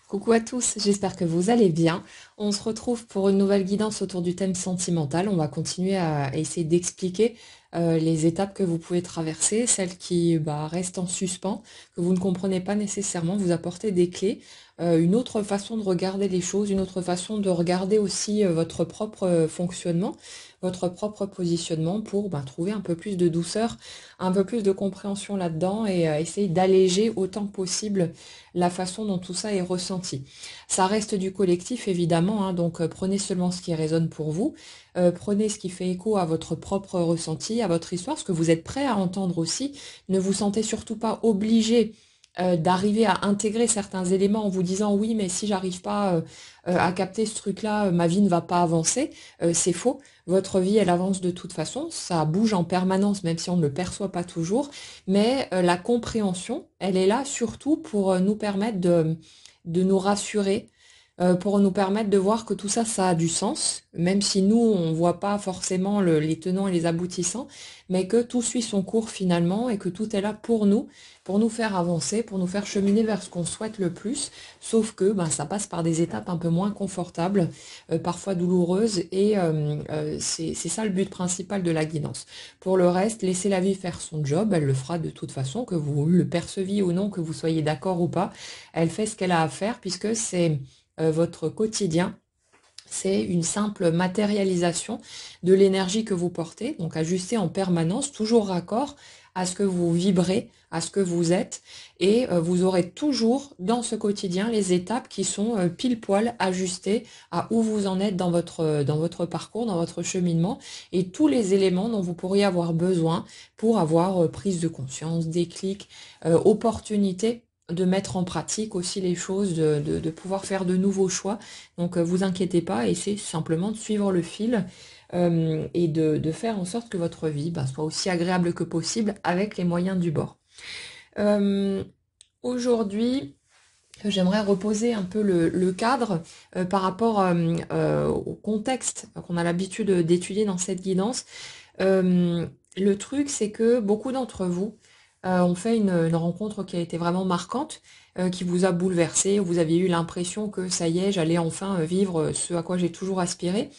Coucou à tous, j'espère que vous allez bien. On se retrouve pour une nouvelle guidance autour du thème sentimental. On va continuer à essayer d'expliquer les étapes que vous pouvez traverser, celles qui restent en suspens, que vous ne comprenez pas nécessairement, vous apporter des clés, une autre façon de regarder les choses, une autre façon de regarder aussi votre propre fonctionnement, votre propre positionnement pour trouver un peu plus de douceur, un peu plus de compréhension là-dedans et essayer d'alléger autant que possible la façon dont tout ça est ressenti. Ça reste du collectif évidemment, hein, donc prenez seulement ce qui résonne pour vous, prenez ce qui fait écho à votre propre ressenti, à votre histoire, ce que vous êtes prêt à entendre aussi. Ne vous sentez surtout pas obligé d'arriver à intégrer certains éléments en vous disant oui mais si j'arrive pas à capter ce truc-là, ma vie ne va pas avancer. C'est faux. Votre vie elle avance de toute façon, ça bouge en permanence même si on ne le perçoit pas toujours, mais la compréhension elle est là surtout pour nous permettre de nous rassurer, pour nous permettre de voir que tout ça, ça a du sens, même si nous, on voit pas forcément les tenants et les aboutissants, mais que tout suit son cours finalement et que tout est là pour nous faire avancer, pour nous faire cheminer vers ce qu'on souhaite le plus, sauf que ça passe par des étapes un peu moins confortables, parfois douloureuses, et c'est ça le but principal de la guidance. Pour le reste, laissez la vie faire son job, elle le fera de toute façon, que vous le perceviez ou non, que vous soyez d'accord ou pas, elle fait ce qu'elle a à faire puisque c'est votre quotidien, c'est une simple matérialisation de l'énergie que vous portez, donc ajustée en permanence, toujours raccord à ce que vous vibrez, à ce que vous êtes, et vous aurez toujours dans ce quotidien les étapes qui sont pile poil ajustées à où vous en êtes dans votre parcours, dans votre cheminement, et tous les éléments dont vous pourriez avoir besoin pour avoir prise de conscience, déclic, opportunité de mettre en pratique aussi les choses, de pouvoir faire de nouveaux choix. Donc vous inquiétez pas, essayez simplement de suivre le fil et de faire en sorte que votre vie soit aussi agréable que possible avec les moyens du bord. Euh, Aujourd'hui, j'aimerais reposer un peu le cadre par rapport au contexte qu'on a l'habitude d'étudier dans cette guidance. Euh, le truc, c'est que beaucoup d'entre vous ont fait une rencontre qui a été vraiment marquante, qui vous a bouleversé. Vous aviez eu l'impression que ça y est, j'allais enfin vivre ce à quoi j'ai toujours aspiré,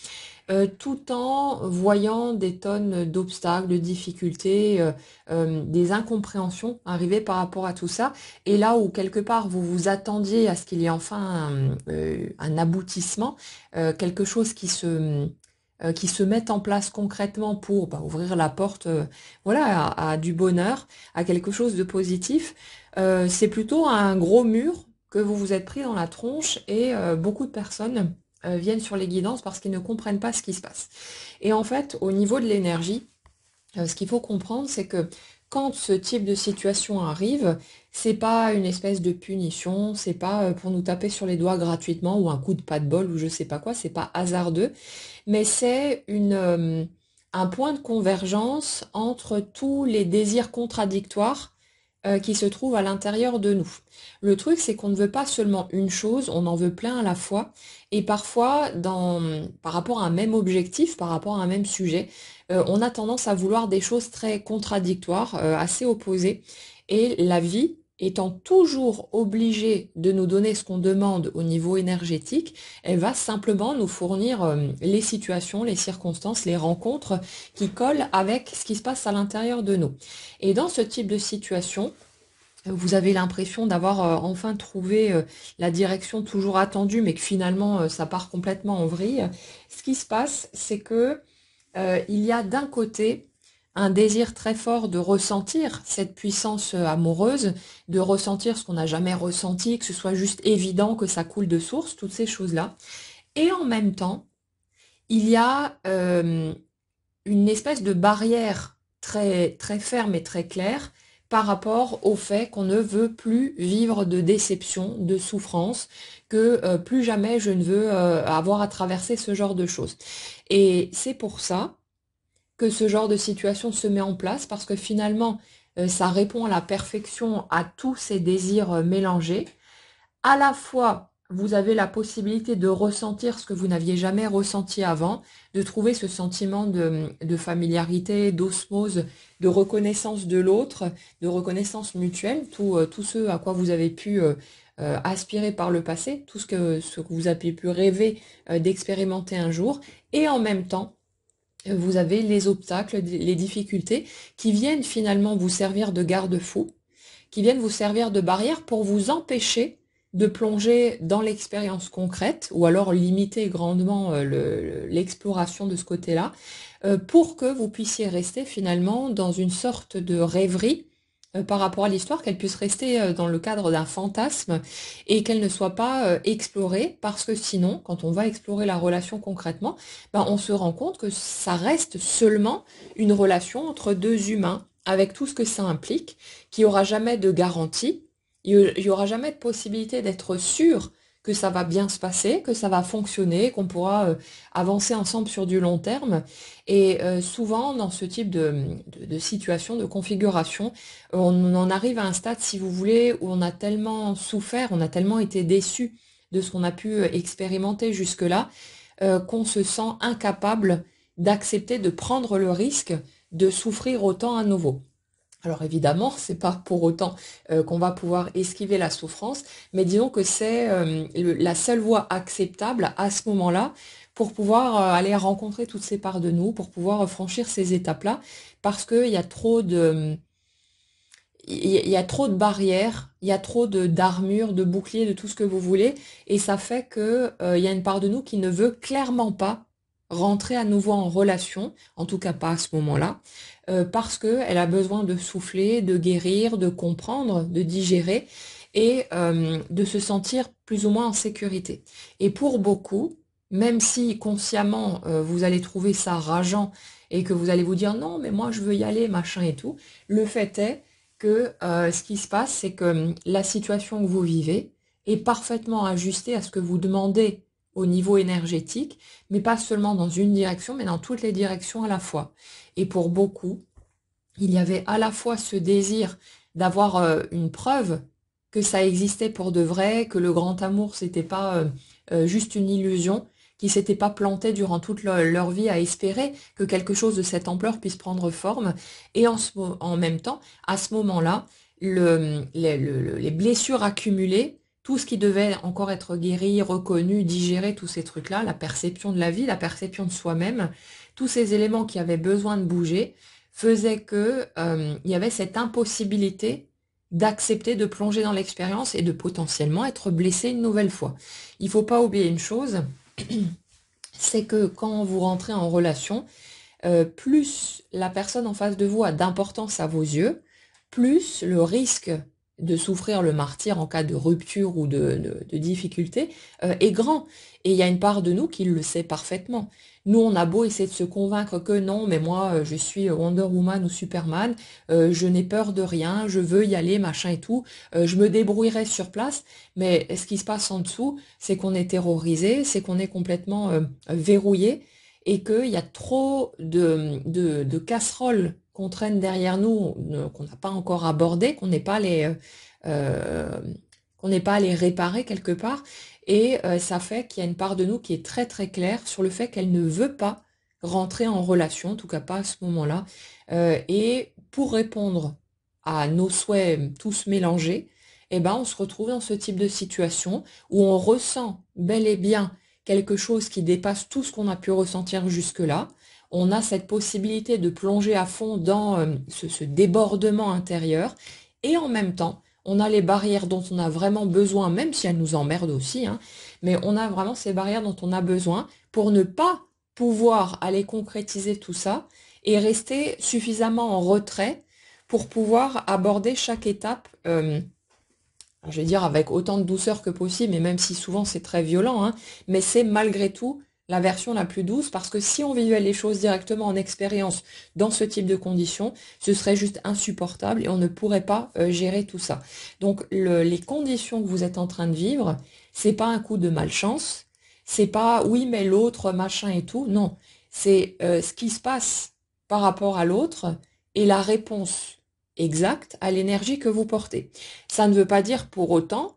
tout en voyant des tonnes d'obstacles, de difficultés, des incompréhensions arriver par rapport à tout ça. Et là où quelque part vous vous attendiez à ce qu'il y ait enfin un aboutissement, quelque chose qui se mette en place concrètement pour ouvrir la porte voilà, à du bonheur, à quelque chose de positif, c'est plutôt un gros mur que vous vous êtes pris dans la tronche et beaucoup de personnes viennent sur les guidances parce qu'ils ne comprennent pas ce qui se passe. Et en fait, au niveau de l'énergie, ce qu'il faut comprendre, c'est que quand ce type de situation arrive, c'est pas une espèce de punition, c'est pas pour nous taper sur les doigts gratuitement ou un coup de pas de bol ou je sais pas quoi, c'est pas hasardeux, mais c'est un point de convergence entre tous les désirs contradictoires qui se trouvent à l'intérieur de nous. Le truc, c'est qu'on ne veut pas seulement une chose, on en veut plein à la fois, et parfois, par rapport à un même objectif, par rapport à un même sujet, on a tendance à vouloir des choses très contradictoires, assez opposées, et la vie étant toujours obligée de nous donner ce qu'on demande au niveau énergétique, elle va simplement nous fournir les situations, les circonstances, les rencontres qui collent avec ce qui se passe à l'intérieur de nous. Et dans ce type de situation, vous avez l'impression d'avoir enfin trouvé la direction toujours attendue, mais que finalement ça part complètement en vrille. Ce qui se passe, c'est que il y a d'un côté un désir très fort de ressentir cette puissance amoureuse, de ressentir ce qu'on n'a jamais ressenti, que ce soit juste évident, que ça coule de source, toutes ces choses-là. Et en même temps, il y a une espèce de barrière très, très ferme et très claire par rapport au fait qu'on ne veut plus vivre de déception, de souffrance, que plus jamais je ne veux avoir à traverser ce genre de choses. Et c'est pour ça que ce genre de situation se met en place, parce que finalement, ça répond à la perfection à tous ces désirs mélangés. À la fois, vous avez la possibilité de ressentir ce que vous n'aviez jamais ressenti avant, de trouver ce sentiment de familiarité, d'osmose, de reconnaissance de l'autre, de reconnaissance mutuelle, tout ce à quoi vous avez pu aspiré par le passé, tout ce que vous avez pu rêver d'expérimenter un jour, et en même temps, vous avez les obstacles, les difficultés qui viennent finalement vous servir de garde-fou, qui viennent vous servir de barrière pour vous empêcher de plonger dans l'expérience concrète ou alors limiter grandement l'exploration de ce côté-là, pour que vous puissiez rester finalement dans une sorte de rêverie par rapport à l'histoire, qu'elle puisse rester dans le cadre d'un fantasme et qu'elle ne soit pas explorée, parce que sinon, quand on va explorer la relation concrètement, ben, on se rend compte que ça reste seulement une relation entre deux humains, avec tout ce que ça implique, qu'il n'y aura jamais de garantie, il n'y aura jamais de possibilité d'être sûr que ça va bien se passer, que ça va fonctionner, qu'on pourra avancer ensemble sur du long terme. Et souvent, dans ce type de situation, de configuration, on en arrive à un stade, si vous voulez, où on a tellement souffert, on a tellement été déçu de ce qu'on a pu expérimenter jusque-là, qu'on se sent incapable d'accepter de prendre le risque de souffrir autant à nouveau. Alors évidemment, c'est pas pour autant qu'on va pouvoir esquiver la souffrance, mais disons que c'est la seule voie acceptable à ce moment-là pour pouvoir aller rencontrer toutes ces parts de nous, pour pouvoir franchir ces étapes-là, parce qu'il y a trop de, il y a trop de barrières, il y a trop de d'armures, de boucliers, de tout ce que vous voulez, et ça fait que il y a une part de nous qui ne veut clairement pas rentrer à nouveau en relation, en tout cas pas à ce moment-là, parce qu'elle a besoin de souffler, de guérir, de comprendre, de digérer et de se sentir plus ou moins en sécurité. Et pour beaucoup, même si consciemment vous allez trouver ça rageant et que vous allez vous dire non mais moi je veux y aller, machin et tout, le fait est que ce qui se passe, c'est que la situation que vous vivez est parfaitement ajustée à ce que vous demandez au niveau énergétique, mais pas seulement dans une direction, mais dans toutes les directions à la fois. Et pour beaucoup, il y avait à la fois ce désir d'avoir une preuve que ça existait pour de vrai, que le grand amour, c'était pas juste une illusion, qui s'était pas planté durant toute leur vie à espérer que quelque chose de cette ampleur puisse prendre forme. Et en même temps, à ce moment-là, les blessures accumulées, tout ce qui devait encore être guéri, reconnu, digéré, tous ces trucs-là, la perception de la vie, la perception de soi-même, tous ces éléments qui avaient besoin de bouger, faisait que il y avait cette impossibilité d'accepter de plonger dans l'expérience et de potentiellement être blessé une nouvelle fois. Il ne faut pas oublier une chose, c'est que quand vous rentrez en relation, plus la personne en face de vous a d'importance à vos yeux, plus le risque de souffrir le martyre en cas de rupture ou de difficulté est grand. Et il y a une part de nous qui le sait parfaitement. Nous, on a beau essayer de se convaincre que non, mais moi, je suis Wonder Woman ou Superman, je n'ai peur de rien, je veux y aller, machin et tout, je me débrouillerai sur place. Mais ce qui se passe en dessous, c'est qu'on est terrorisé, c'est qu'on est complètement verrouillé et qu'il y a trop de casseroles qu'on traîne derrière nous, qu'on n'a pas encore abordées, euh, qu'on n'est pas allé réparer quelque part. Et ça fait qu'il y a une part de nous qui est très très claire sur le fait qu'elle ne veut pas rentrer en relation, en tout cas pas à ce moment-là. Et pour répondre à nos souhaits tous mélangés, eh ben, on se retrouve dans ce type de situation où on ressent bel et bien quelque chose qui dépasse tout ce qu'on a pu ressentir jusque-là. On a cette possibilité de plonger à fond dans ce débordement intérieur et en même temps, on a les barrières dont on a vraiment besoin, même si elles nous emmerdent aussi, hein, mais on a vraiment ces barrières dont on a besoin pour ne pas pouvoir aller concrétiser tout ça et rester suffisamment en retrait pour pouvoir aborder chaque étape je vais dire avec autant de douceur que possible, et même si souvent c'est très violent, hein, mais c'est malgré tout la version la plus douce, parce que si on vivait les choses directement en expérience dans ce type de conditions, ce serait juste insupportable et on ne pourrait pas gérer tout ça. Donc les conditions que vous êtes en train de vivre, c'est pas un coup de malchance, c'est pas oui mais l'autre machin et tout, non, c'est ce qui se passe par rapport à l'autre et la réponse exacte à l'énergie que vous portez. Ça ne veut pas dire pour autant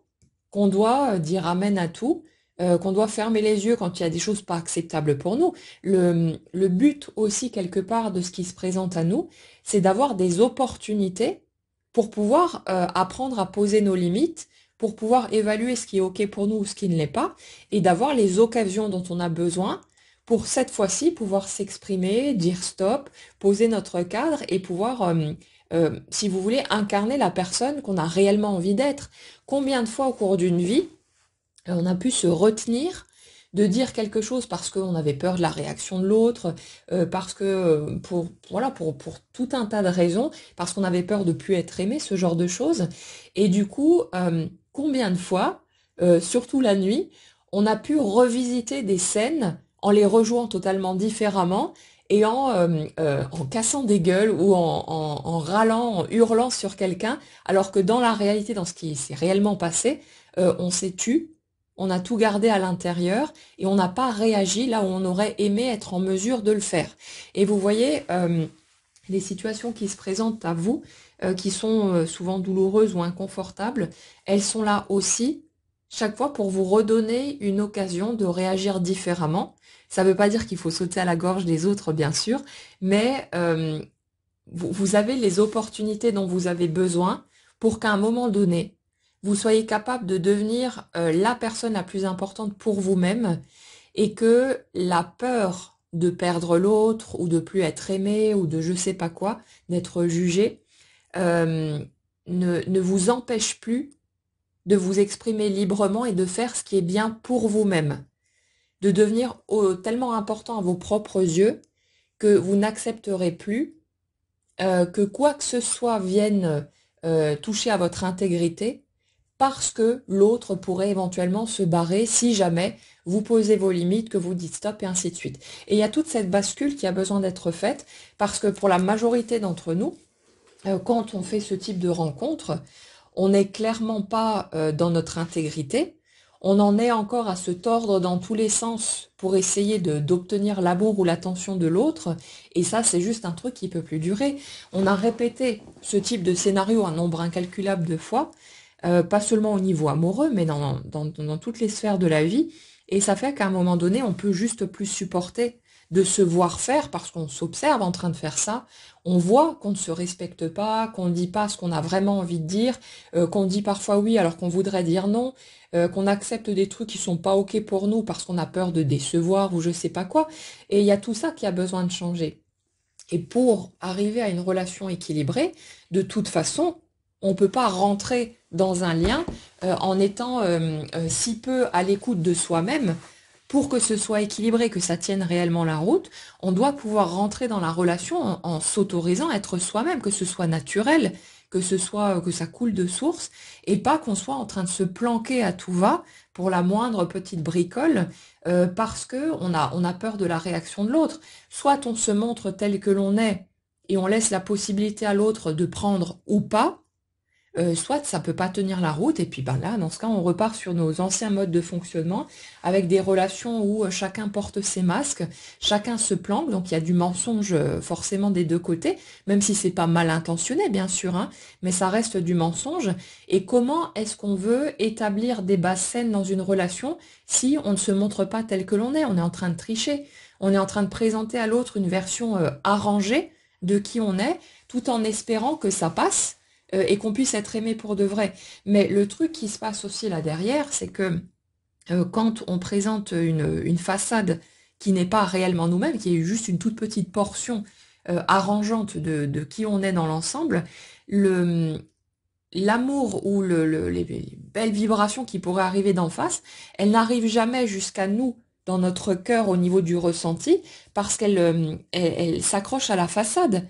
qu'on doit dire amen à tout, qu'on doit fermer les yeux quand il y a des choses pas acceptables pour nous. Le but aussi quelque part de ce qui se présente à nous, c'est d'avoir des opportunités pour pouvoir apprendre à poser nos limites, pour pouvoir évaluer ce qui est OK pour nous ou ce qui ne l'est pas, et d'avoir les occasions dont on a besoin pour cette fois-ci pouvoir s'exprimer, dire stop, poser notre cadre et pouvoir, si vous voulez, incarner la personne qu'on a réellement envie d'être. Combien de fois au cours d'une vie, on a pu se retenir de dire quelque chose parce qu'on avait peur de la réaction de l'autre, parce que voilà, pour tout un tas de raisons, parce qu'on avait peur de plus être aimé, ce genre de choses. Et du coup, combien de fois, surtout la nuit, on a pu revisiter des scènes en les rejouant totalement différemment et en cassant des gueules ou en râlant, en hurlant sur quelqu'un, alors que dans la réalité, dans ce qui s'est réellement passé, on s'est tu, on a tout gardé à l'intérieur et on n'a pas réagi là où on aurait aimé être en mesure de le faire. Et vous voyez, les situations qui se présentent à vous, qui sont souvent douloureuses ou inconfortables, elles sont là aussi, chaque fois pour vous redonner une occasion de réagir différemment. Ça ne veut pas dire qu'il faut sauter à la gorge des autres, bien sûr, mais vous avez les opportunités dont vous avez besoin pour qu'à un moment donné, vous soyez capable de devenir la personne la plus importante pour vous-même et que la peur de perdre l'autre ou de plus être aimé ou de je sais pas quoi, d'être jugé, euh, ne vous empêche plus de vous exprimer librement et de faire ce qui est bien pour vous-même, de devenir tellement important à vos propres yeux que vous n'accepterez plus que quoi que ce soit vienne toucher à votre intégrité parce que l'autre pourrait éventuellement se barrer si jamais vous posez vos limites, que vous dites stop et ainsi de suite. Et il y a toute cette bascule qui a besoin d'être faite parce que pour la majorité d'entre nous, quand on fait ce type de rencontre, on n'est clairement pas dans notre intégrité. On en est encore à se tordre dans tous les sens pour essayer d'obtenir l'amour ou l'attention de l'autre. Et ça, c'est juste un truc qui peut plus durer. On a répété ce type de scénario un nombre incalculable de fois, pas seulement au niveau amoureux, mais dans toutes les sphères de la vie. Et ça fait qu'à un moment donné, on peut juste plus supporter de se voir faire parce qu'on s'observe en train de faire ça. On voit qu'on ne se respecte pas, qu'on ne dit pas ce qu'on a vraiment envie de dire, qu'on dit parfois oui alors qu'on voudrait dire non, qu'on accepte des trucs qui sont pas ok pour nous parce qu'on a peur de décevoir ou je sais pas quoi. Et il y a tout ça qui a besoin de changer. Et pour arriver à une relation équilibrée, de toute façon, on ne peut pas rentrer dans un lien en étant si peu à l'écoute de soi-même. Pour que ce soit équilibré, que ça tienne réellement la route, on doit pouvoir rentrer dans la relation en s'autorisant à être soi-même, que ce soit naturel, que ça coule de source, et pas qu'on soit en train de se planquer à tout va pour la moindre petite bricole, parce que on a peur de la réaction de l'autre. Soit on se montre tel que l'on est et on laisse la possibilité à l'autre de prendre ou pas, soit ça peut pas tenir la route et puis ben là dans ce cas on repart sur nos anciens modes de fonctionnement avec des relations où chacun porte ses masques, chacun se planque, donc il y a du mensonge forcément des deux côtés, même si c'est pas mal intentionné bien sûr, hein, mais ça reste du mensonge. Et comment est-ce qu'on veut établir des bases saines dans une relation si on ne se montre pas tel que l'on est? On est en train de tricher, on est en train de présenter à l'autre une version arrangée de qui on est, tout en espérant que ça passe et qu'on puisse être aimé pour de vrai. Mais le truc qui se passe aussi là derrière, c'est que quand on présente une façade qui n'est pas réellement nous-mêmes, qui est juste une toute petite portion arrangeante de qui on est dans l'ensemble, l'amour ou les belles vibrations qui pourraient arriver d'en face, elles n'arrivent jamais jusqu'à nous dans notre cœur au niveau du ressenti parce qu'elles s'accrochent à la façade.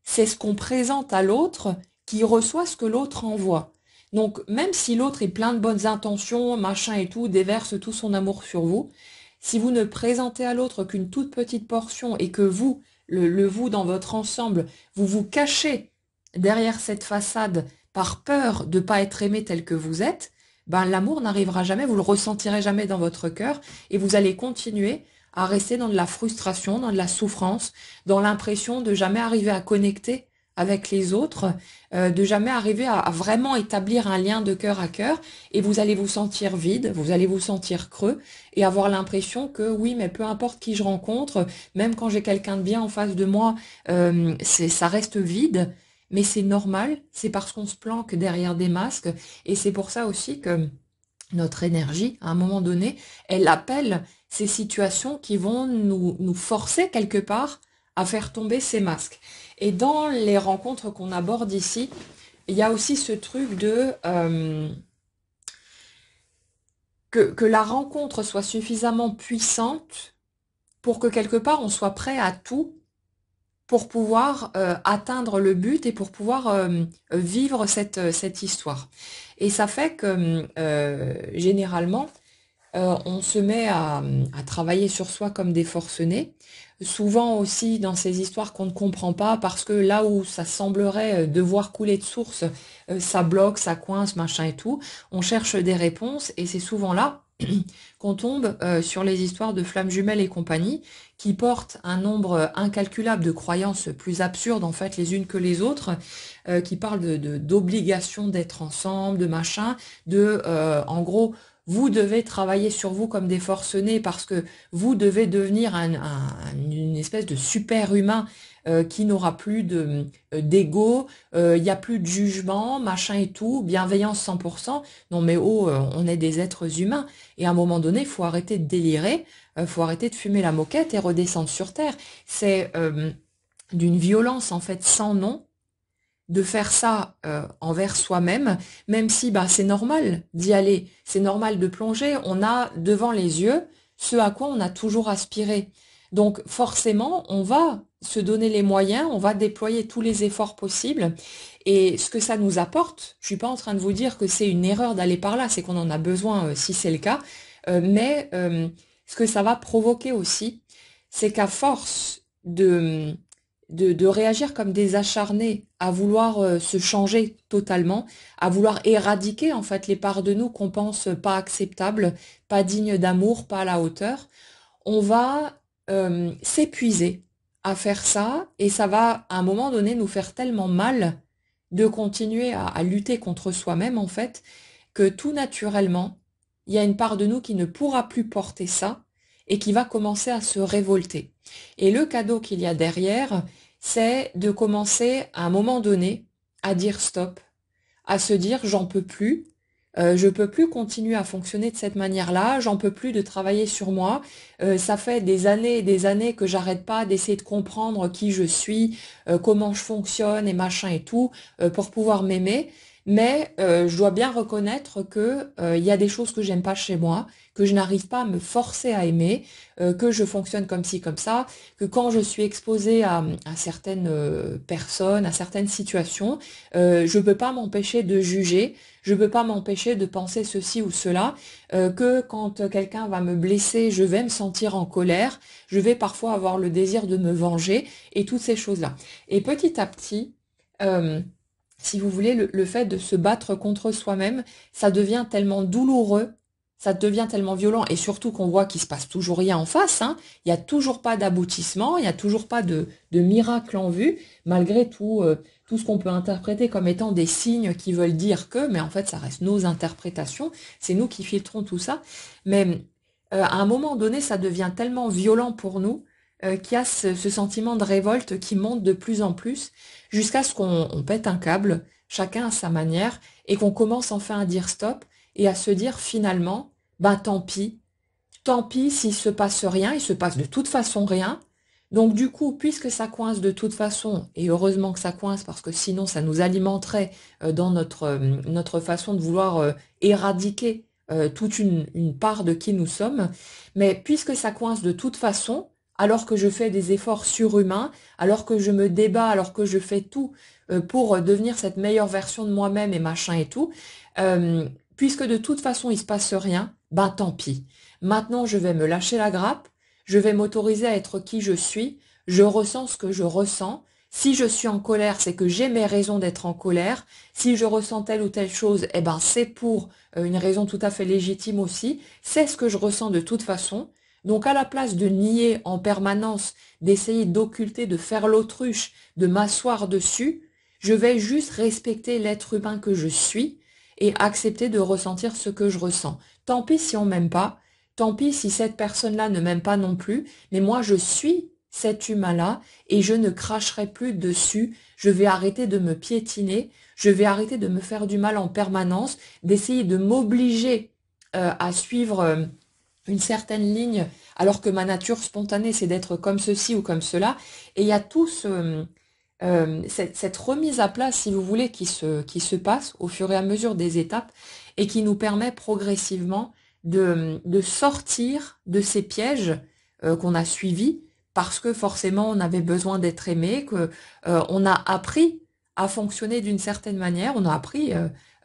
C'est ce qu'on présente à l'autre qui reçoit ce que l'autre envoie. Donc, même si l'autre est plein de bonnes intentions, machin et tout, déverse tout son amour sur vous, si vous ne présentez à l'autre qu'une toute petite portion et que vous, le vous dans votre ensemble, vous vous cachez derrière cette façade par peur de ne pas être aimé tel que vous êtes, ben l'amour n'arrivera jamais, vous le ressentirez jamais dans votre cœur et vous allez continuer à rester dans de la frustration, dans de la souffrance, dans l'impression de jamais arriver à connecter avec les autres, de jamais arriver à vraiment établir un lien de cœur à cœur, et vous allez vous sentir vide, vous allez vous sentir creux, et avoir l'impression que oui, mais peu importe qui je rencontre, même quand j'ai quelqu'un de bien en face de moi, ça reste vide, mais c'est normal, c'est parce qu'on se planque derrière des masques, et c'est pour ça aussi que notre énergie, à un moment donné, elle appelle ces situations qui vont nous forcer quelque part à faire tomber ces masques. Et dans les rencontres qu'on aborde ici, il y a aussi ce truc de que la rencontre soit suffisamment puissante pour que quelque part on soit prêt à tout pour pouvoir atteindre le but et pour pouvoir vivre cette histoire. Et ça fait que généralement, on se met à travailler sur soi comme des forcenés. Souvent aussi dans ces histoires qu'on ne comprend pas, parce que là où ça semblerait devoir couler de source, ça bloque, ça coince, machin et tout. On cherche des réponses et c'est souvent là qu'on tombe sur les histoires de flammes jumelles et compagnie, qui portent un nombre incalculable de croyances plus absurdes en fait les unes que les autres, qui parlent d'obligation d'être ensemble, de machin, en gros, vous devez travailler sur vous comme des forcenés parce que vous devez devenir une espèce de super-humain qui n'aura plus d'ego, il n'y a plus de jugement, machin et tout, bienveillance 100%. Non mais oh, on est des êtres humains. Et à un moment donné, il faut arrêter de délirer, faut arrêter de fumer la moquette et redescendre sur Terre. C'est d'une violence en fait sans nom de faire ça envers soi-même, même si bah, c'est normal d'y aller, c'est normal de plonger, on a devant les yeux ce à quoi on a toujours aspiré. Donc forcément, on va se donner les moyens, on va déployer tous les efforts possibles. Et ce que ça nous apporte, je suis pas en train de vous dire que c'est une erreur d'aller par là, c'est qu'on en a besoin si c'est le cas, mais ce que ça va provoquer aussi, c'est qu'à force de réagir comme des acharnés, à vouloir se changer totalement, à vouloir éradiquer en fait les parts de nous qu'on pense pas acceptables, pas dignes d'amour, pas à la hauteur, on va s'épuiser à faire ça et ça va à un moment donné nous faire tellement mal de continuer à lutter contre soi-même en fait, que tout naturellement, il y a une part de nous qui ne pourra plus porter ça et qui va commencer à se révolter. Et le cadeau qu'il y a derrière, c'est de commencer à un moment donné à dire stop, à se dire j'en peux plus, je peux plus continuer à fonctionner de cette manière-là, j'en peux plus de travailler sur moi. Ça fait des années et des années que j'arrête pas d'essayer de comprendre qui je suis, comment je fonctionne et machin et tout, pour pouvoir m'aimer. Mais je dois bien reconnaître que il y a des choses que j'aime pas chez moi, que je n'arrive pas à me forcer à aimer, que je fonctionne comme ci, comme ça, que quand je suis exposée à certaines personnes, à certaines situations, je peux pas m'empêcher de juger, je peux pas m'empêcher de penser ceci ou cela, que quand quelqu'un va me blesser, je vais me sentir en colère, je vais parfois avoir le désir de me venger et toutes ces choses-là. Et petit à petit, euh, si vous voulez, le fait de se battre contre soi-même, ça devient tellement douloureux, ça devient tellement violent, et surtout qu'on voit qu'il se passe toujours rien en face, hein. Il n'y a toujours pas d'aboutissement, il n'y a toujours pas de miracle en vue, malgré tout ce qu'on peut interpréter comme étant des signes qui veulent dire que, mais en fait ça reste nos interprétations, c'est nous qui filtrons tout ça. Mais à un moment donné, ça devient tellement violent pour nous qu'il y a ce sentiment de révolte qui monte de plus en plus jusqu'à ce qu'on pète un câble, chacun à sa manière, et qu'on commence enfin à dire stop et à se dire finalement, ben tant pis s'il se passe rien, il se passe de toute façon rien. Donc du coup, puisque ça coince de toute façon, et heureusement que ça coince parce que sinon ça nous alimenterait dans notre façon de vouloir éradiquer toute une part de qui nous sommes, mais puisque ça coince de toute façon, alors que je fais des efforts surhumains, alors que je me débat, alors que je fais tout pour devenir cette meilleure version de moi-même et machin et tout, euh, puisque de toute façon il se passe rien, ben tant pis. Maintenant je vais me lâcher la grappe, je vais m'autoriser à être qui je suis, je ressens ce que je ressens. Si je suis en colère, c'est que j'ai mes raisons d'être en colère. Si je ressens telle ou telle chose, eh ben c'est pour une raison tout à fait légitime aussi. C'est ce que je ressens de toute façon. Donc à la place de nier en permanence, d'essayer d'occulter, de faire l'autruche, de m'asseoir dessus, je vais juste respecter l'être humain que je suis et accepter de ressentir ce que je ressens. Tant pis si on m'aime pas, tant pis si cette personne-là ne m'aime pas non plus, mais moi je suis cet humain-là et je ne cracherai plus dessus, je vais arrêter de me piétiner, je vais arrêter de me faire du mal en permanence, d'essayer de m'obliger à suivre une certaine ligne, alors que ma nature spontanée, c'est d'être comme ceci ou comme cela. Et il y a tout cette remise à plat, si vous voulez, qui se passe au fur et à mesure des étapes et qui nous permet progressivement de sortir de ces pièges qu'on a suivis parce que forcément on avait besoin d'être aimé, que on a appris à fonctionner d'une certaine manière, on a appris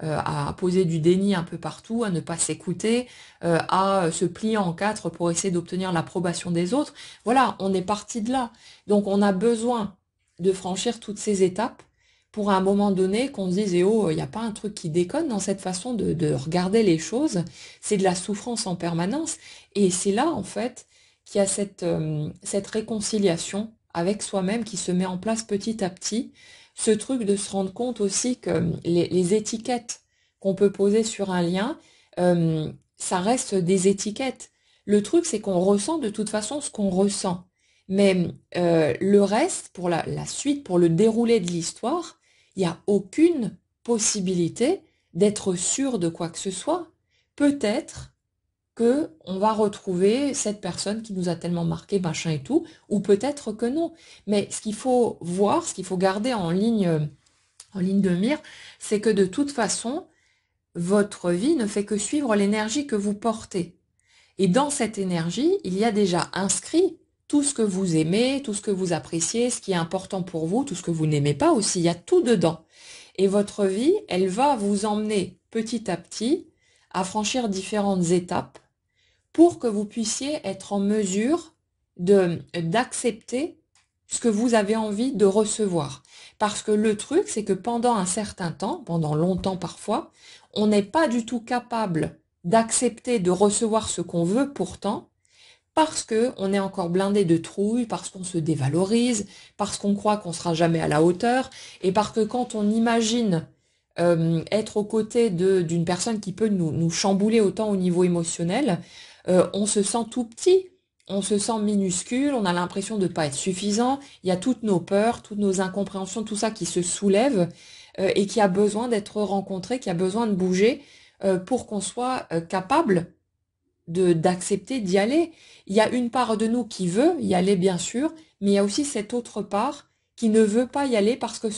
à poser du déni un peu partout, à ne pas s'écouter, à se plier en quatre pour essayer d'obtenir l'approbation des autres. Voilà, on est parti de là. Donc on a besoin de franchir toutes ces étapes pour à un moment donné qu'on se dise eh oh, il n'y a pas un truc qui déconne dans cette façon de regarder les choses, c'est de la souffrance en permanence. Et c'est là, en fait, qu'il y a cette réconciliation avec soi-même qui se met en place petit à petit. Ce truc de se rendre compte aussi que les étiquettes qu'on peut poser sur un lien, ça reste des étiquettes. Le truc, c'est qu'on ressent de toute façon ce qu'on ressent. Mais le reste, pour la suite, pour le déroulé de l'histoire, il n'y a aucune possibilité d'être sûr de quoi que ce soit. Peut-être que on va retrouver cette personne qui nous a tellement marqué, machin et tout, ou peut-être que non. Mais ce qu'il faut voir, ce qu'il faut garder en ligne de mire, c'est que de toute façon, votre vie ne fait que suivre l'énergie que vous portez. Et dans cette énergie, il y a déjà inscrit tout ce que vous aimez, tout ce que vous appréciez, ce qui est important pour vous, tout ce que vous n'aimez pas aussi, il y a tout dedans. Et votre vie, elle va vous emmener petit à petit à franchir différentes étapes pour que vous puissiez être en mesure d'accepter ce que vous avez envie de recevoir. Parce que le truc, c'est que pendant un certain temps, pendant longtemps parfois, on n'est pas du tout capable d'accepter de recevoir ce qu'on veut pourtant, parce que on est encore blindé de trouille, parce qu'on se dévalorise, parce qu'on croit qu'on sera jamais à la hauteur, et parce que quand on imagine être aux côtés d'une personne qui peut nous chambouler autant au niveau émotionnel, on se sent tout petit, on se sent minuscule, on a l'impression de ne pas être suffisant, il y a toutes nos peurs, toutes nos incompréhensions, tout ça qui se soulève et qui a besoin d'être rencontré, qui a besoin de bouger pour qu'on soit capable d'accepter d'y aller. Il y a une part de nous qui veut y aller, bien sûr, mais il y a aussi cette autre part qui ne veut pas y aller parce que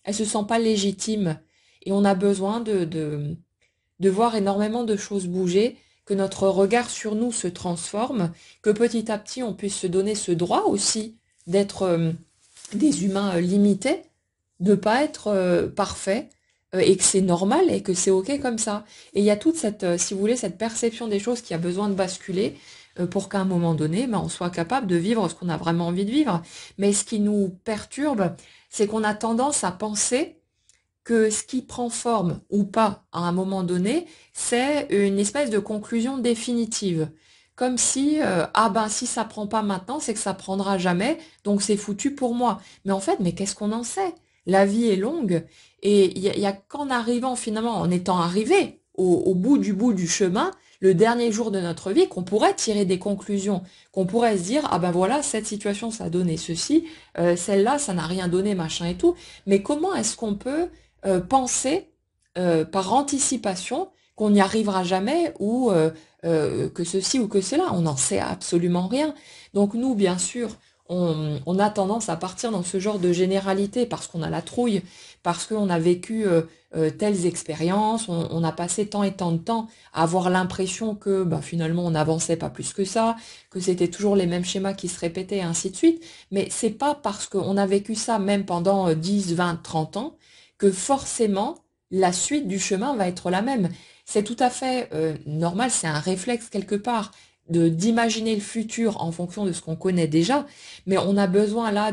elle se sent pas légitime. Et on a besoin de voir énormément de choses bouger, que notre regard sur nous se transforme, que petit à petit on puisse se donner ce droit aussi d'être des humains limités, de pas être parfaits, et que c'est normal et que c'est ok comme ça. Et il y a toute cette, si vous voulez, cette perception des choses qui a besoin de basculer pour qu'à un moment donné, ben, on soit capable de vivre ce qu'on a vraiment envie de vivre. Mais ce qui nous perturbe, c'est qu'on a tendance à penser que ce qui prend forme ou pas à un moment donné, c'est une espèce de conclusion définitive. Comme si, ah ben si ça prend pas maintenant, c'est que ça prendra jamais, donc c'est foutu pour moi. Mais en fait, mais qu'est-ce qu'on en sait? La vie est longue et il y a qu'en arrivant finalement, en étant arrivé au bout du chemin, le dernier jour de notre vie, qu'on pourrait tirer des conclusions, qu'on pourrait se dire, ah ben voilà, cette situation, ça a donné ceci, celle-là, ça n'a rien donné, machin et tout. Mais comment est-ce qu'on peut penser par anticipation qu'on n'y arrivera jamais ou que ceci ou que cela. On n'en sait absolument rien. Donc nous, bien sûr, on a tendance à partir dans ce genre de généralité parce qu'on a la trouille, parce qu'on a vécu telles expériences, on a passé tant et tant de temps à avoir l'impression que bah, finalement on n'avançait pas plus que ça, que c'était toujours les mêmes schémas qui se répétaient et ainsi de suite. Mais c'est pas parce qu'on a vécu ça même pendant 10, 20, 30 ans que forcément la suite du chemin va être la même. C'est tout à fait normal, c'est un réflexe quelque part d'imaginer le futur en fonction de ce qu'on connaît déjà, mais on a besoin là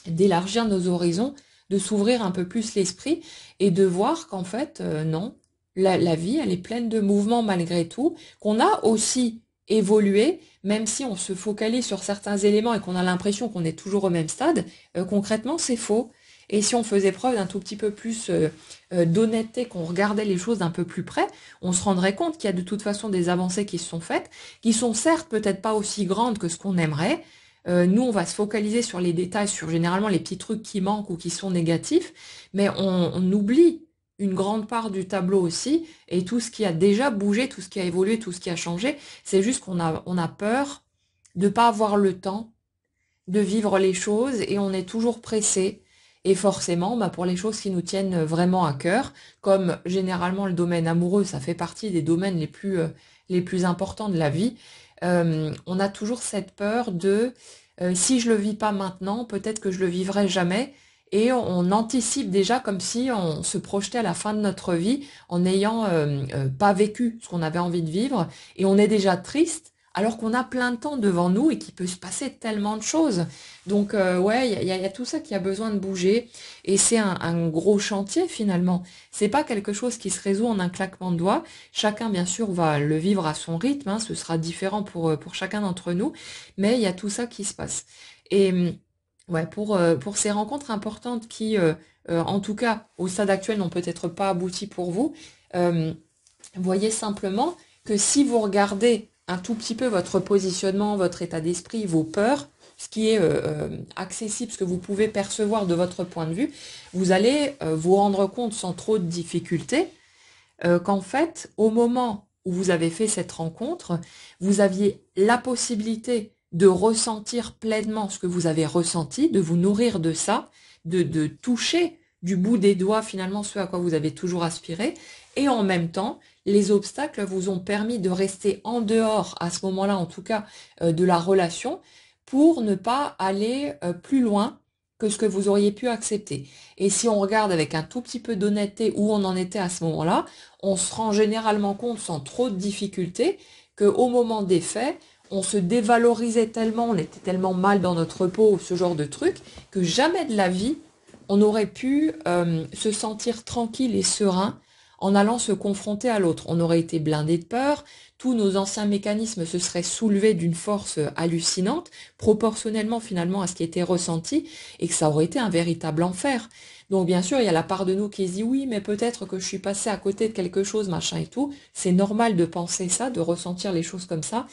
d'élargir nos horizons, de s'ouvrir un peu plus l'esprit et de voir qu'en fait, non, la vie, elle est pleine de mouvements malgré tout, qu'on a aussi évolué, même si on se focalise sur certains éléments et qu'on a l'impression qu'on est toujours au même stade, concrètement, c'est faux. Et si on faisait preuve d'un tout petit peu plus d'honnêteté, qu'on regardait les choses d'un peu plus près, on se rendrait compte qu'il y a de toute façon des avancées qui se sont faites, qui sont certes peut-être pas aussi grandes que ce qu'on aimerait. Nous, on va se focaliser sur les détails, sur généralement les petits trucs qui manquent ou qui sont négatifs, mais on oublie une grande part du tableau aussi, et tout ce qui a déjà bougé, tout ce qui a évolué, tout ce qui a changé, c'est juste qu'on a peur de pas avoir le temps de vivre les choses et on est toujours pressé. Et forcément, bah, pour les choses qui nous tiennent vraiment à cœur, comme généralement le domaine amoureux, ça fait partie des domaines les plus importants de la vie, on a toujours cette peur de si je le vis pas maintenant, peut-être que je le vivrai jamais. Et on anticipe déjà comme si on se projetait à la fin de notre vie en n'ayant pas vécu ce qu'on avait envie de vivre. Et on est déjà triste alors qu'on a plein de temps devant nous et qu'il peut se passer tellement de choses. Donc ouais, il y a tout ça qui a besoin de bouger et c'est un gros chantier finalement. C'est pas quelque chose qui se résout en un claquement de doigts. Chacun bien sûr va le vivre à son rythme, hein, ce sera différent pour chacun d'entre nous, mais il y a tout ça qui se passe. Et ouais, pour ces rencontres importantes qui, en tout cas au stade actuel, n'ont peut-être pas abouti pour vous, euh, voyez simplement que si vous regardez un tout petit peu votre positionnement, votre état d'esprit, vos peurs, ce qui est accessible, ce que vous pouvez percevoir de votre point de vue, vous allez vous rendre compte sans trop de difficulté qu'en fait, au moment où vous avez fait cette rencontre, vous aviez la possibilité de ressentir pleinement ce que vous avez ressenti, de vous nourrir de ça, de toucher du bout des doigts finalement ce à quoi vous avez toujours aspiré, et en même temps, les obstacles vous ont permis de rester en dehors, à ce moment-là en tout cas, de la relation, pour ne pas aller plus loin que ce que vous auriez pu accepter. Et si on regarde avec un tout petit peu d'honnêteté où on en était à ce moment-là, on se rend généralement compte sans trop de difficulté qu'au moment des faits, on se dévalorisait tellement, on était tellement mal dans notre peau, ce genre de truc, que jamais de la vie, on aurait pu se sentir tranquille et serein en allant se confronter à l'autre. On aurait été blindé de peur, tous nos anciens mécanismes se seraient soulevés d'une force hallucinante, proportionnellement finalement à ce qui était ressenti, et que ça aurait été un véritable enfer. Donc bien sûr, il y a la part de nous qui se dit oui, mais peut-être que je suis passé à côté de quelque chose, machin et tout. C'est normal de penser ça, de ressentir les choses comme ça.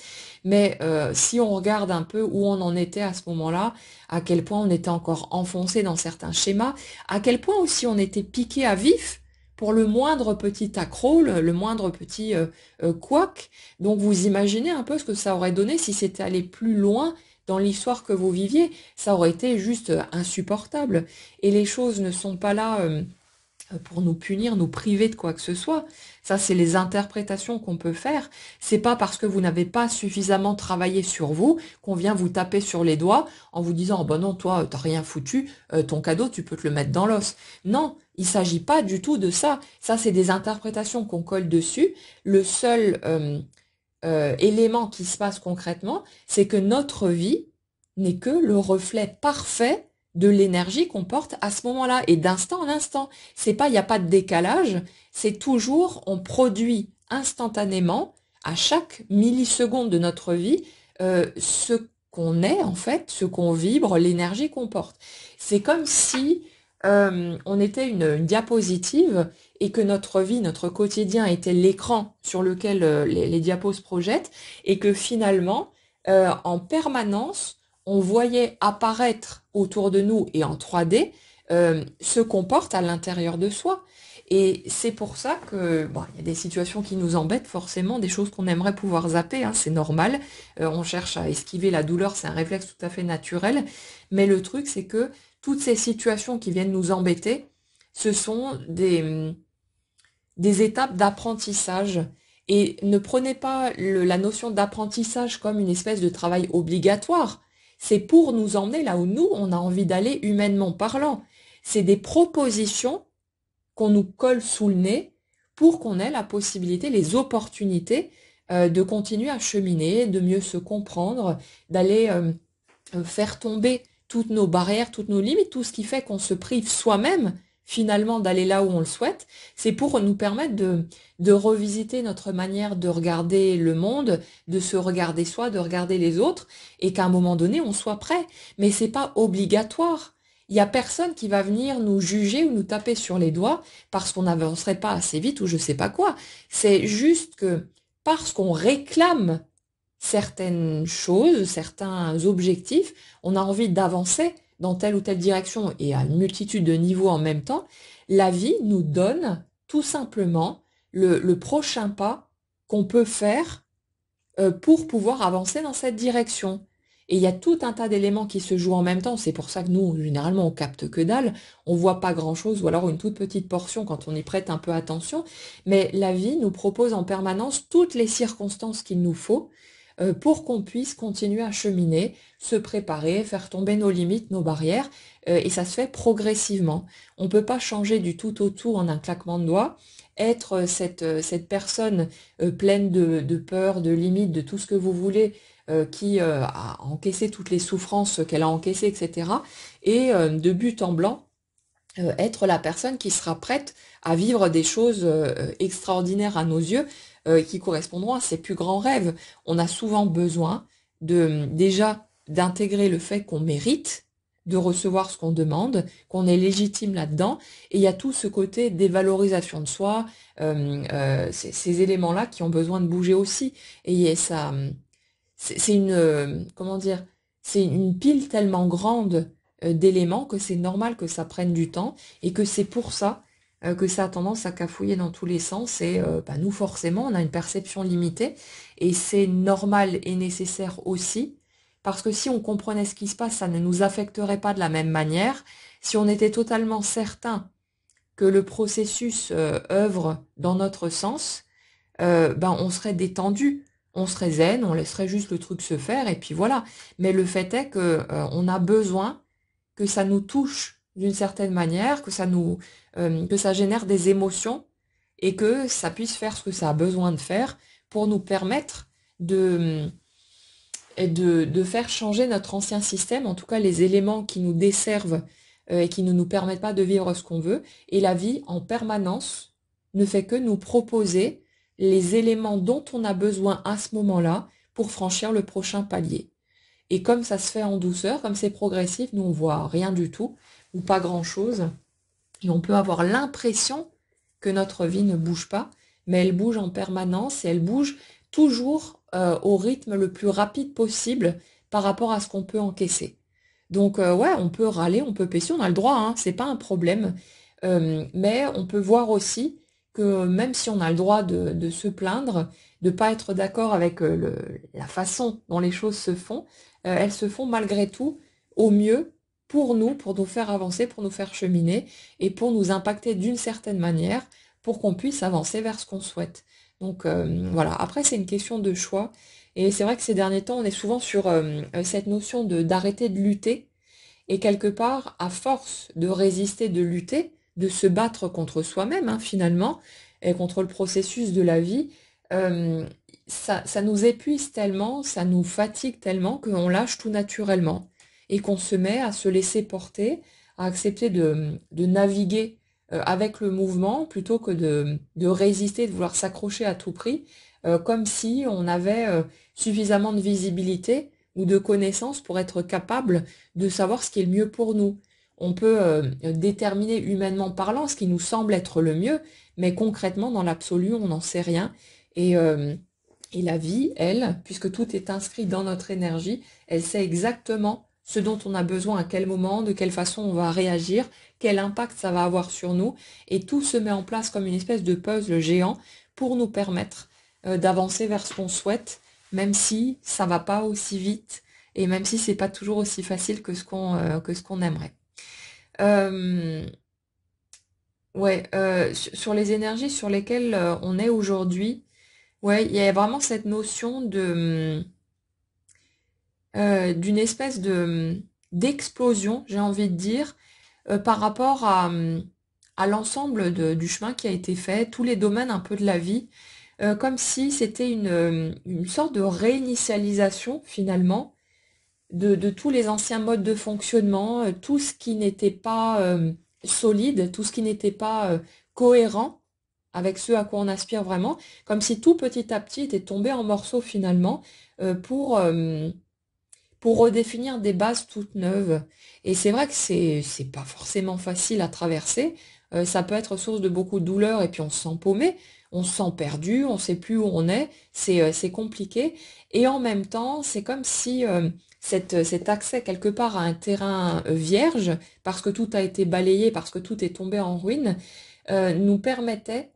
Mais si on regarde un peu où on en était à ce moment-là, à quel point on était encore enfoncé dans certains schémas, à quel point aussi on était piqué à vif pour le moindre petit accroc, le moindre petit couac. Donc vous imaginez un peu ce que ça aurait donné si c'était allé plus loin dans l'histoire que vous viviez. Ça aurait été juste insupportable. Et les choses ne sont pas là pour nous punir, nous priver de quoi que ce soit. Ça, c'est les interprétations qu'on peut faire. C'est pas parce que vous n'avez pas suffisamment travaillé sur vous qu'on vient vous taper sur les doigts en vous disant oh ben non, toi, t'as rien foutu, ton cadeau, tu peux te le mettre dans l'os. Non, il s'agit pas du tout de ça. Ça, c'est des interprétations qu'on colle dessus. Le seul élément qui se passe concrètement, c'est que notre vie n'est que le reflet parfait de l'énergie qu'on porte à ce moment-là et d'instant en instant. C'est pas, il n'y a pas de décalage, c'est toujours, on produit instantanément à chaque milliseconde de notre vie ce qu'on est en fait, ce qu'on vibre, l'énergie qu'on porte. C'est comme si on était une diapositive et que notre vie, notre quotidien était l'écran sur lequel les diapos se projettent et que finalement, en permanence, on voyait apparaître autour de nous et en 3D ce qu'on porte à l'intérieur de soi. Et c'est pour ça que bon, il y a des situations qui nous embêtent forcément, des choses qu'on aimerait pouvoir zapper, hein, c'est normal. On cherche à esquiver la douleur, c'est un réflexe tout à fait naturel. Mais le truc, c'est que toutes ces situations qui viennent nous embêter, ce sont des étapes d'apprentissage. Et ne prenez pas la notion d'apprentissage comme une espèce de travail obligatoire. C'est pour nous emmener là où nous, on a envie d'aller humainement parlant. C'est des propositions qu'on nous colle sous le nez pour qu'on ait la possibilité, les opportunités de continuer à cheminer, de mieux se comprendre, d'aller faire tomber toutes nos barrières, toutes nos limites, tout ce qui fait qu'on se prive soi-même finalement d'aller là où on le souhaite, c'est pour nous permettre de revisiter notre manière de regarder le monde, de se regarder soi, de regarder les autres, et qu'à un moment donné, on soit prêt. Mais c'est pas obligatoire. Il n'y a personne qui va venir nous juger ou nous taper sur les doigts parce qu'on n'avancerait pas assez vite ou je sais pas quoi. C'est juste que parce qu'on réclame certaines choses, certains objectifs, on a envie d'avancer dans telle ou telle direction et à une multitude de niveaux en même temps, la vie nous donne tout simplement le prochain pas qu'on peut faire pour pouvoir avancer dans cette direction. Et il y a tout un tas d'éléments qui se jouent en même temps. C'est pour ça que nous, généralement, on capte que dalle. On voit pas grand-chose ou alors une toute petite portion quand on y prête un peu attention. Mais la vie nous propose en permanence toutes les circonstances qu'il nous faut pour qu'on puisse continuer à cheminer, se préparer, faire tomber nos limites, nos barrières. Et ça se fait progressivement. On ne peut pas changer du tout au tout en un claquement de doigts. Être cette personne pleine de peur, de limites, de tout ce que vous voulez, qui a encaissé toutes les souffrances qu'elle a encaissées, etc. Et de but en blanc, être la personne qui sera prête à vivre des choses extraordinaires à nos yeux, qui correspondront à ses plus grands rêves. On a souvent besoin déjà d'intégrer le fait qu'on mérite de recevoir ce qu'on demande, qu'on est légitime là-dedans, et il y a tout ce côté dévalorisation de soi, ces éléments-là qui ont besoin de bouger aussi. Et ça, c'est une, comment dire, c'est une pile tellement grande d'éléments que c'est normal que ça prenne du temps et que c'est pour ça que ça a tendance à cafouiller dans tous les sens et nous forcément on a une perception limitée et c'est normal et nécessaire aussi parce que si on comprenait ce qui se passe ça ne nous affecterait pas de la même manière. Si on était totalement certain que le processus œuvre dans notre sens, on serait détendu, on serait zen, on laisserait juste le truc se faire et puis voilà. Mais le fait est que on a besoin que ça nous touche d'une certaine manière, que ça génère des émotions et que ça puisse faire ce que ça a besoin de faire pour nous permettre de de faire changer notre ancien système, en tout cas les éléments qui nous desservent et qui ne nous permettent pas de vivre ce qu'on veut. Et la vie, en permanence, ne fait que nous proposer les éléments dont on a besoin à ce moment-là pour franchir le prochain palier. Et comme ça se fait en douceur, comme c'est progressif, nous on voit rien du tout ou pas grand-chose. Et on peut avoir l'impression que notre vie ne bouge pas, mais elle bouge en permanence et elle bouge toujours au rythme le plus rapide possible par rapport à ce qu'on peut encaisser. Donc ouais, on peut râler, on peut pécher, on a le droit, hein, c'est pas un problème. Mais on peut voir aussi que même si on a le droit de se plaindre, de pas être d'accord avec la façon dont les choses se font, elles se font malgré tout au mieux pour nous faire avancer, pour nous faire cheminer et pour nous impacter d'une certaine manière pour qu'on puisse avancer vers ce qu'on souhaite. Donc voilà, après c'est une question de choix. Et c'est vrai que ces derniers temps, on est souvent sur cette notion de d'arrêter de lutter. Et quelque part, à force de résister, de lutter, de se battre contre soi-même, hein, finalement, et contre le processus de la vie, euh, ça nous épuise tellement, ça nous fatigue tellement qu'on lâche tout naturellement et qu'on se met à se laisser porter, à accepter de naviguer avec le mouvement plutôt que de résister, de vouloir s'accrocher à tout prix, comme si on avait suffisamment de visibilité ou de connaissances pour être capable de savoir ce qui est le mieux pour nous. On peut déterminer humainement parlant ce qui nous semble être le mieux, mais concrètement, dans l'absolu, on n'en sait rien. Et, euh, et la vie, elle, puisque tout est inscrit dans notre énergie, elle sait exactement ce dont on a besoin, à quel moment, de quelle façon on va réagir, quel impact ça va avoir sur nous. Et tout se met en place comme une espèce de puzzle géant pour nous permettre d'avancer vers ce qu'on souhaite, même si ça va pas aussi vite et même si c'est pas toujours aussi facile que ce qu'on aimerait. Euh, ouais, sur les énergies sur lesquelles on est aujourd'hui, ouais, il y a vraiment cette notion de d'une espèce de d'explosion, j'ai envie de dire, par rapport à l'ensemble du chemin qui a été fait, tous les domaines un peu de la vie, comme si c'était une sorte de réinitialisation finalement de tous les anciens modes de fonctionnement, tout ce qui n'était pas solide, tout ce qui n'était pas cohérent avec ce à quoi on aspire vraiment, comme si tout petit à petit était tombé en morceaux finalement, pour pour redéfinir des bases toutes neuves. Et c'est vrai que c'est pas forcément facile à traverser. Ça peut être source de beaucoup de douleur et puis on se sent paumé, on se sent perdu, on sait plus où on est. C'est compliqué. Et en même temps, c'est comme si cet accès quelque part à un terrain vierge, parce que tout a été balayé, parce que tout est tombé en ruine, nous permettait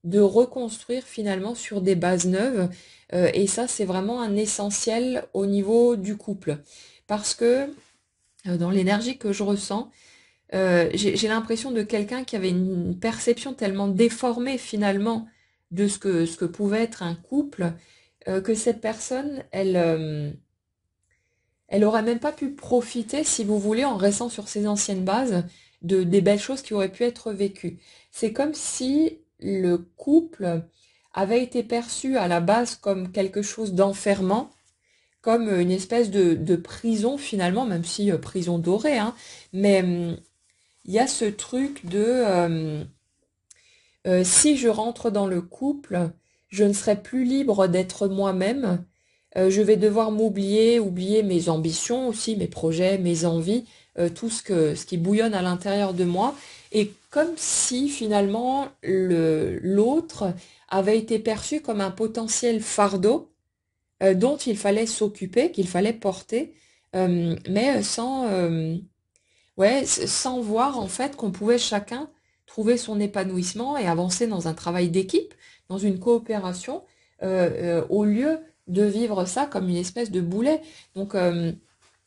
de reconstruire finalement sur des bases neuves. Et ça, c'est vraiment un essentiel au niveau du couple. Parce que dans l'énergie que je ressens, j'ai l'impression de quelqu'un qui avait une perception tellement déformée finalement de ce que pouvait être un couple, que cette personne, elle aurait même pas pu profiter, si vous voulez, en restant sur ses anciennes bases, des belles choses qui auraient pu être vécues. C'est comme si le couple avait été perçu à la base comme quelque chose d'enfermant, comme une espèce de prison finalement, même si prison dorée, hein. Mais il y a ce truc de si je rentre dans le couple, je ne serai plus libre d'être moi-même. Je vais devoir oublier mes ambitions aussi, mes projets, mes envies, tout ce qui bouillonne à l'intérieur de moi. Et comme si finalement l'autre avait été perçu comme un potentiel fardeau dont il fallait s'occuper, qu'il fallait porter, mais sans voir en fait qu'on pouvait chacun trouver son épanouissement et avancer dans un travail d'équipe, dans une coopération, au lieu de vivre ça comme une espèce de boulet. Donc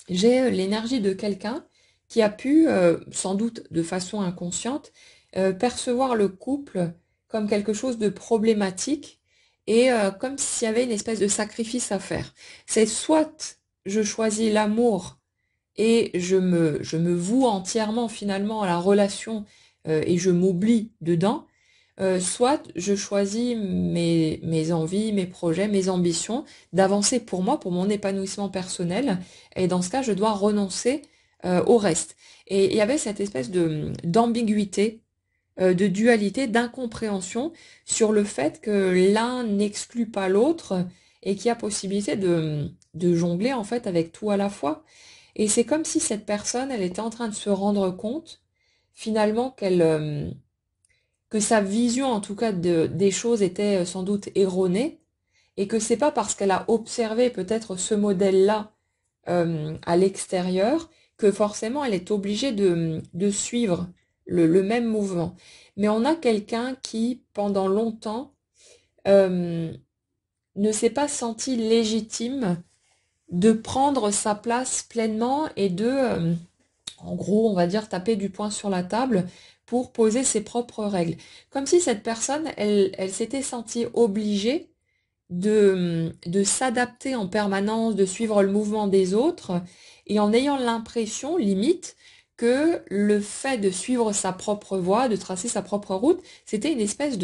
j'ai l'énergie de quelqu'un qui a pu, sans doute de façon inconsciente, percevoir le couple comme quelque chose de problématique et comme s'il y avait une espèce de sacrifice à faire. C'est soit je choisis l'amour et je me voue entièrement finalement à la relation et je m'oublie dedans, soit je choisis mes envies, mes projets, mes ambitions, d'avancer pour moi, pour mon épanouissement personnel, et dans ce cas, je dois renoncer au reste. Et il y avait cette espèce d'ambiguïté, de dualité, d'incompréhension sur le fait que l'un n'exclut pas l'autre et qu'il y a possibilité de jongler en fait avec tout à la fois. Et c'est comme si cette personne, elle était en train de se rendre compte finalement que sa vision en tout cas des choses était sans doute erronée et que c'est pas parce qu'elle a observé peut-être ce modèle-là à l'extérieur que forcément elle est obligée de suivre le même mouvement. Mais on a quelqu'un qui, pendant longtemps, euh, ne s'est pas senti légitime de prendre sa place pleinement et en gros, on va dire, taper du poing sur la table pour poser ses propres règles. Comme si cette personne, elle s'était sentie obligée de s'adapter en permanence, de suivre le mouvement des autres, et en ayant l'impression, limite, que le fait de suivre sa propre voie, de tracer sa propre route, c'était une espèce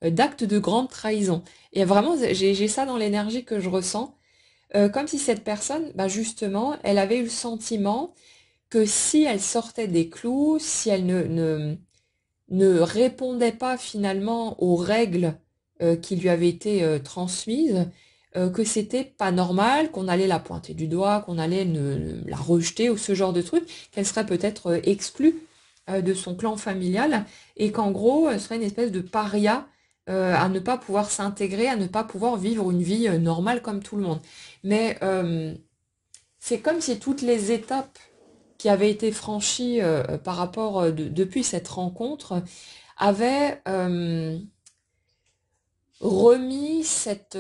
d'acte de grande trahison. Et vraiment, j'ai ça dans l'énergie que je ressens, comme si cette personne, bah justement, elle avait eu le sentiment que si elle sortait des clous, si elle ne répondait pas finalement aux règles qui lui avaient été transmises, que c'était pas normal, qu'on allait la pointer du doigt, qu'on allait la rejeter ou ce genre de truc, qu'elle serait peut-être exclue de son clan familial et qu'en gros, elle serait une espèce de paria à ne pas pouvoir s'intégrer, à ne pas pouvoir vivre une vie normale comme tout le monde. Mais c'est comme si toutes les étapes qui avaient été franchies par rapport depuis cette rencontre avaient remis cette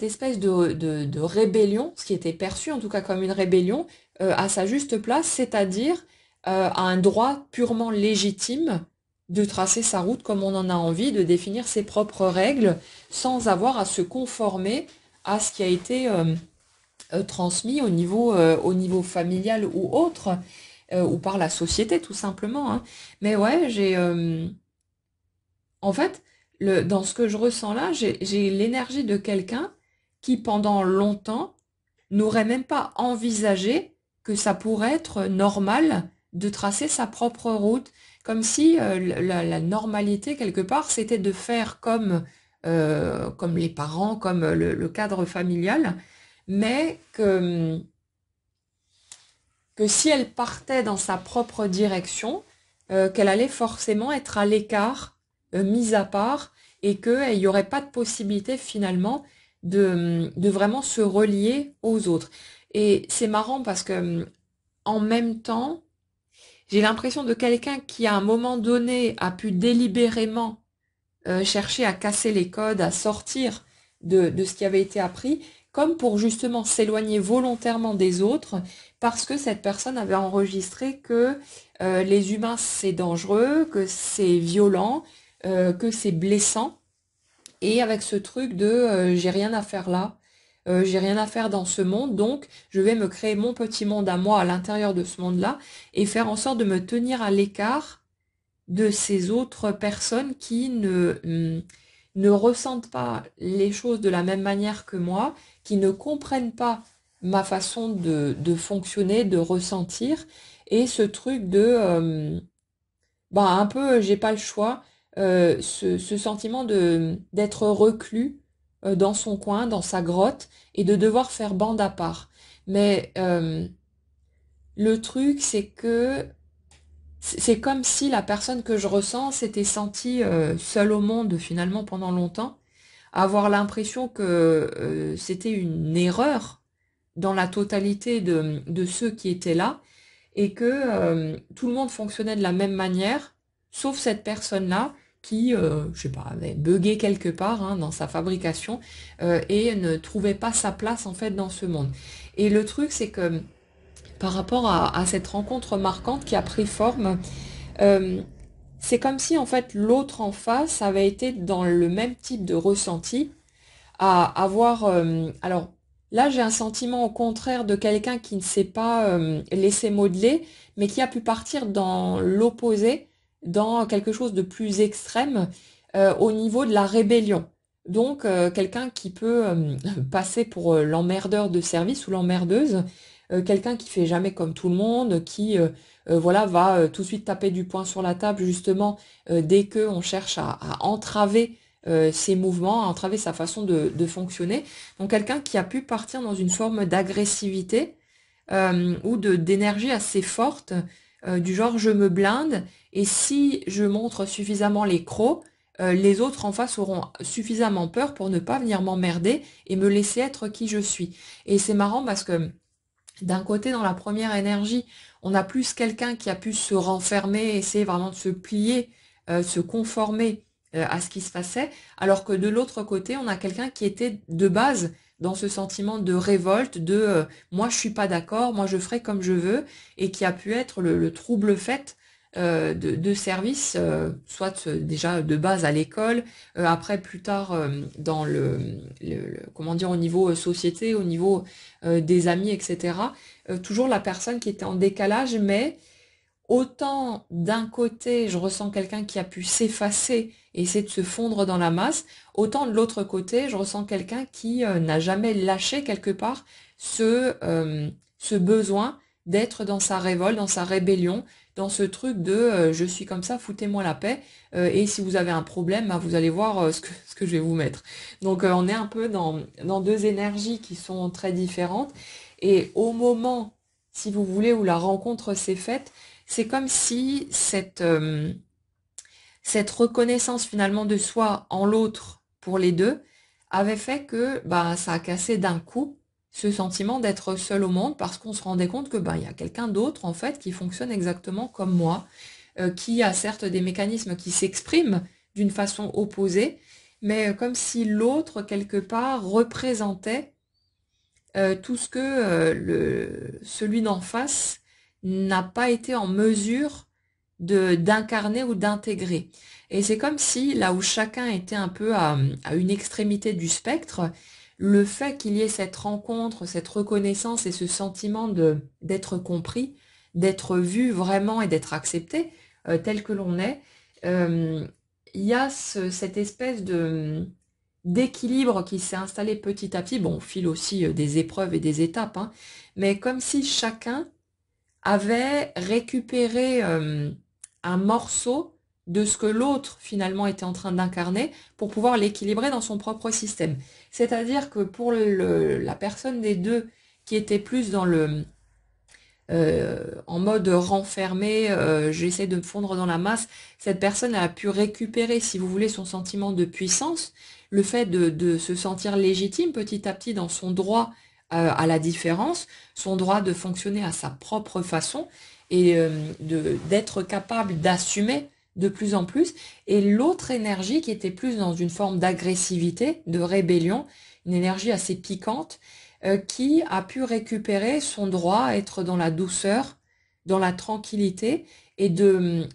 espèce de rébellion, ce qui était perçu en tout cas comme une rébellion, à sa juste place, c'est-à-dire à un droit purement légitime de tracer sa route comme on en a envie, de définir ses propres règles, sans avoir à se conformer à ce qui a été transmis au niveau familial ou autre, ou par la société tout simplement, hein. Mais ouais, en fait, dans ce que je ressens là, j'ai l'énergie de quelqu'un qui pendant longtemps n'aurait même pas envisagé que ça pourrait être normal de tracer sa propre route, comme si la normalité quelque part c'était de faire comme les parents, comme le cadre familial, mais que que si elle partait dans sa propre direction, qu'elle allait forcément être à l'écart, mise à part, et qu'il n'y aurait pas de possibilité finalement de vraiment se relier aux autres. Et c'est marrant parce que en même temps, j'ai l'impression de quelqu'un qui à un moment donné a pu délibérément chercher à casser les codes, à sortir de ce qui avait été appris, comme pour justement s'éloigner volontairement des autres, parce que cette personne avait enregistré que les humains c'est dangereux, que c'est violent, que c'est blessant, et avec ce truc de j'ai rien à faire là, j'ai rien à faire dans ce monde, donc je vais me créer mon petit monde à moi à l'intérieur de ce monde-là, et faire en sorte de me tenir à l'écart de ces autres personnes qui ne ressentent pas les choses de la même manière que moi, qui ne comprennent pas ma façon de fonctionner, de ressentir, et ce truc de, bah un peu, j'ai pas le choix, ce sentiment de d'être reclus dans son coin, dans sa grotte, et de devoir faire bande à part. Mais le truc, c'est que c'est comme si la personne que je ressens s'était sentie seule au monde finalement pendant longtemps, avoir l'impression que c'était une erreur dans la totalité de ceux qui étaient là et que tout le monde fonctionnait de la même manière, sauf cette personne-là qui, je sais pas, avait bugué quelque part hein, dans sa fabrication et ne trouvait pas sa place en fait dans ce monde. Et le truc, c'est que par rapport à cette rencontre marquante qui a pris forme, euh, c'est comme si en fait l'autre en face avait été dans le même type de ressenti, à avoir... alors là j'ai un sentiment au contraire de quelqu'un qui ne s'est pas laissé modeler, mais qui a pu partir dans l'opposé, dans quelque chose de plus extrême, au niveau de la rébellion. Donc quelqu'un qui peut passer pour l'emmerdeur de service ou l'emmerdeuse, quelqu'un qui fait jamais comme tout le monde, qui voilà va tout de suite taper du poing sur la table justement dès que on cherche à entraver ses mouvements, à entraver sa façon de fonctionner. Donc quelqu'un qui a pu partir dans une forme d'agressivité ou de d'énergie assez forte, du genre je me blinde et si je montre suffisamment les crocs, les autres en face auront suffisamment peur pour ne pas venir m'emmerder et me laisser être qui je suis. Et c'est marrant parce que d'un côté, dans la première énergie, on a plus quelqu'un qui a pu se renfermer, essayer vraiment de se plier, se conformer à ce qui se passait, alors que de l'autre côté, on a quelqu'un qui était de base dans ce sentiment de révolte, de moi je suis pas d'accord, moi je ferai comme je veux, et qui a pu être le trouble fait de service, soit déjà de base à l'école, après plus tard dans comment dire au niveau société, au niveau des amis, etc. Toujours la personne qui était en décalage, mais autant d'un côté, je ressens quelqu'un qui a pu s'effacer et essayer de se fondre dans la masse, autant de l'autre côté, je ressens quelqu'un qui n'a jamais lâché quelque part ce besoin d'être dans sa révolte, dans sa rébellion, dans ce truc de je suis comme ça, foutez-moi la paix, et si vous avez un problème, bah, vous allez voir ce que je vais vous mettre. Donc on est un peu dans deux énergies qui sont très différentes, et au moment, si vous voulez, où la rencontre s'est faite, c'est comme si cette reconnaissance finalement de soi en l'autre pour les deux avait fait que bah, ça a cassé d'un coup ce sentiment d'être seul au monde parce qu'on se rendait compte que bah, il y a quelqu'un d'autre en fait qui fonctionne exactement comme moi, qui a certes des mécanismes qui s'expriment d'une façon opposée, mais comme si l'autre quelque part représentait tout ce que celui d'en face n'a pas été en mesure d'incarner ou d'intégrer. Et c'est comme si, là où chacun était un peu à une extrémité du spectre, le fait qu'il y ait cette rencontre, cette reconnaissance et ce sentiment d'être compris, d'être vu vraiment et d'être accepté tel que l'on est, euh, il y a cette espèce d'équilibre qui s'est installé petit à petit, bon, au fil aussi des épreuves et des étapes, hein, mais comme si chacun avait récupéré un morceau de ce que l'autre finalement était en train d'incarner pour pouvoir l'équilibrer dans son propre système. C'est-à-dire que pour la personne des deux qui était plus dans en mode renfermé, j'essaie de me fondre dans la masse, cette personne a pu récupérer, si vous voulez, son sentiment de puissance, le fait de se sentir légitime petit à petit dans son droit à la différence, son droit de fonctionner à sa propre façon et d'être capable d'assumer de plus en plus. Et l'autre énergie qui était plus dans une forme d'agressivité, de rébellion, une énergie assez piquante, qui a pu récupérer son droit à être dans la douceur, dans la tranquillité et de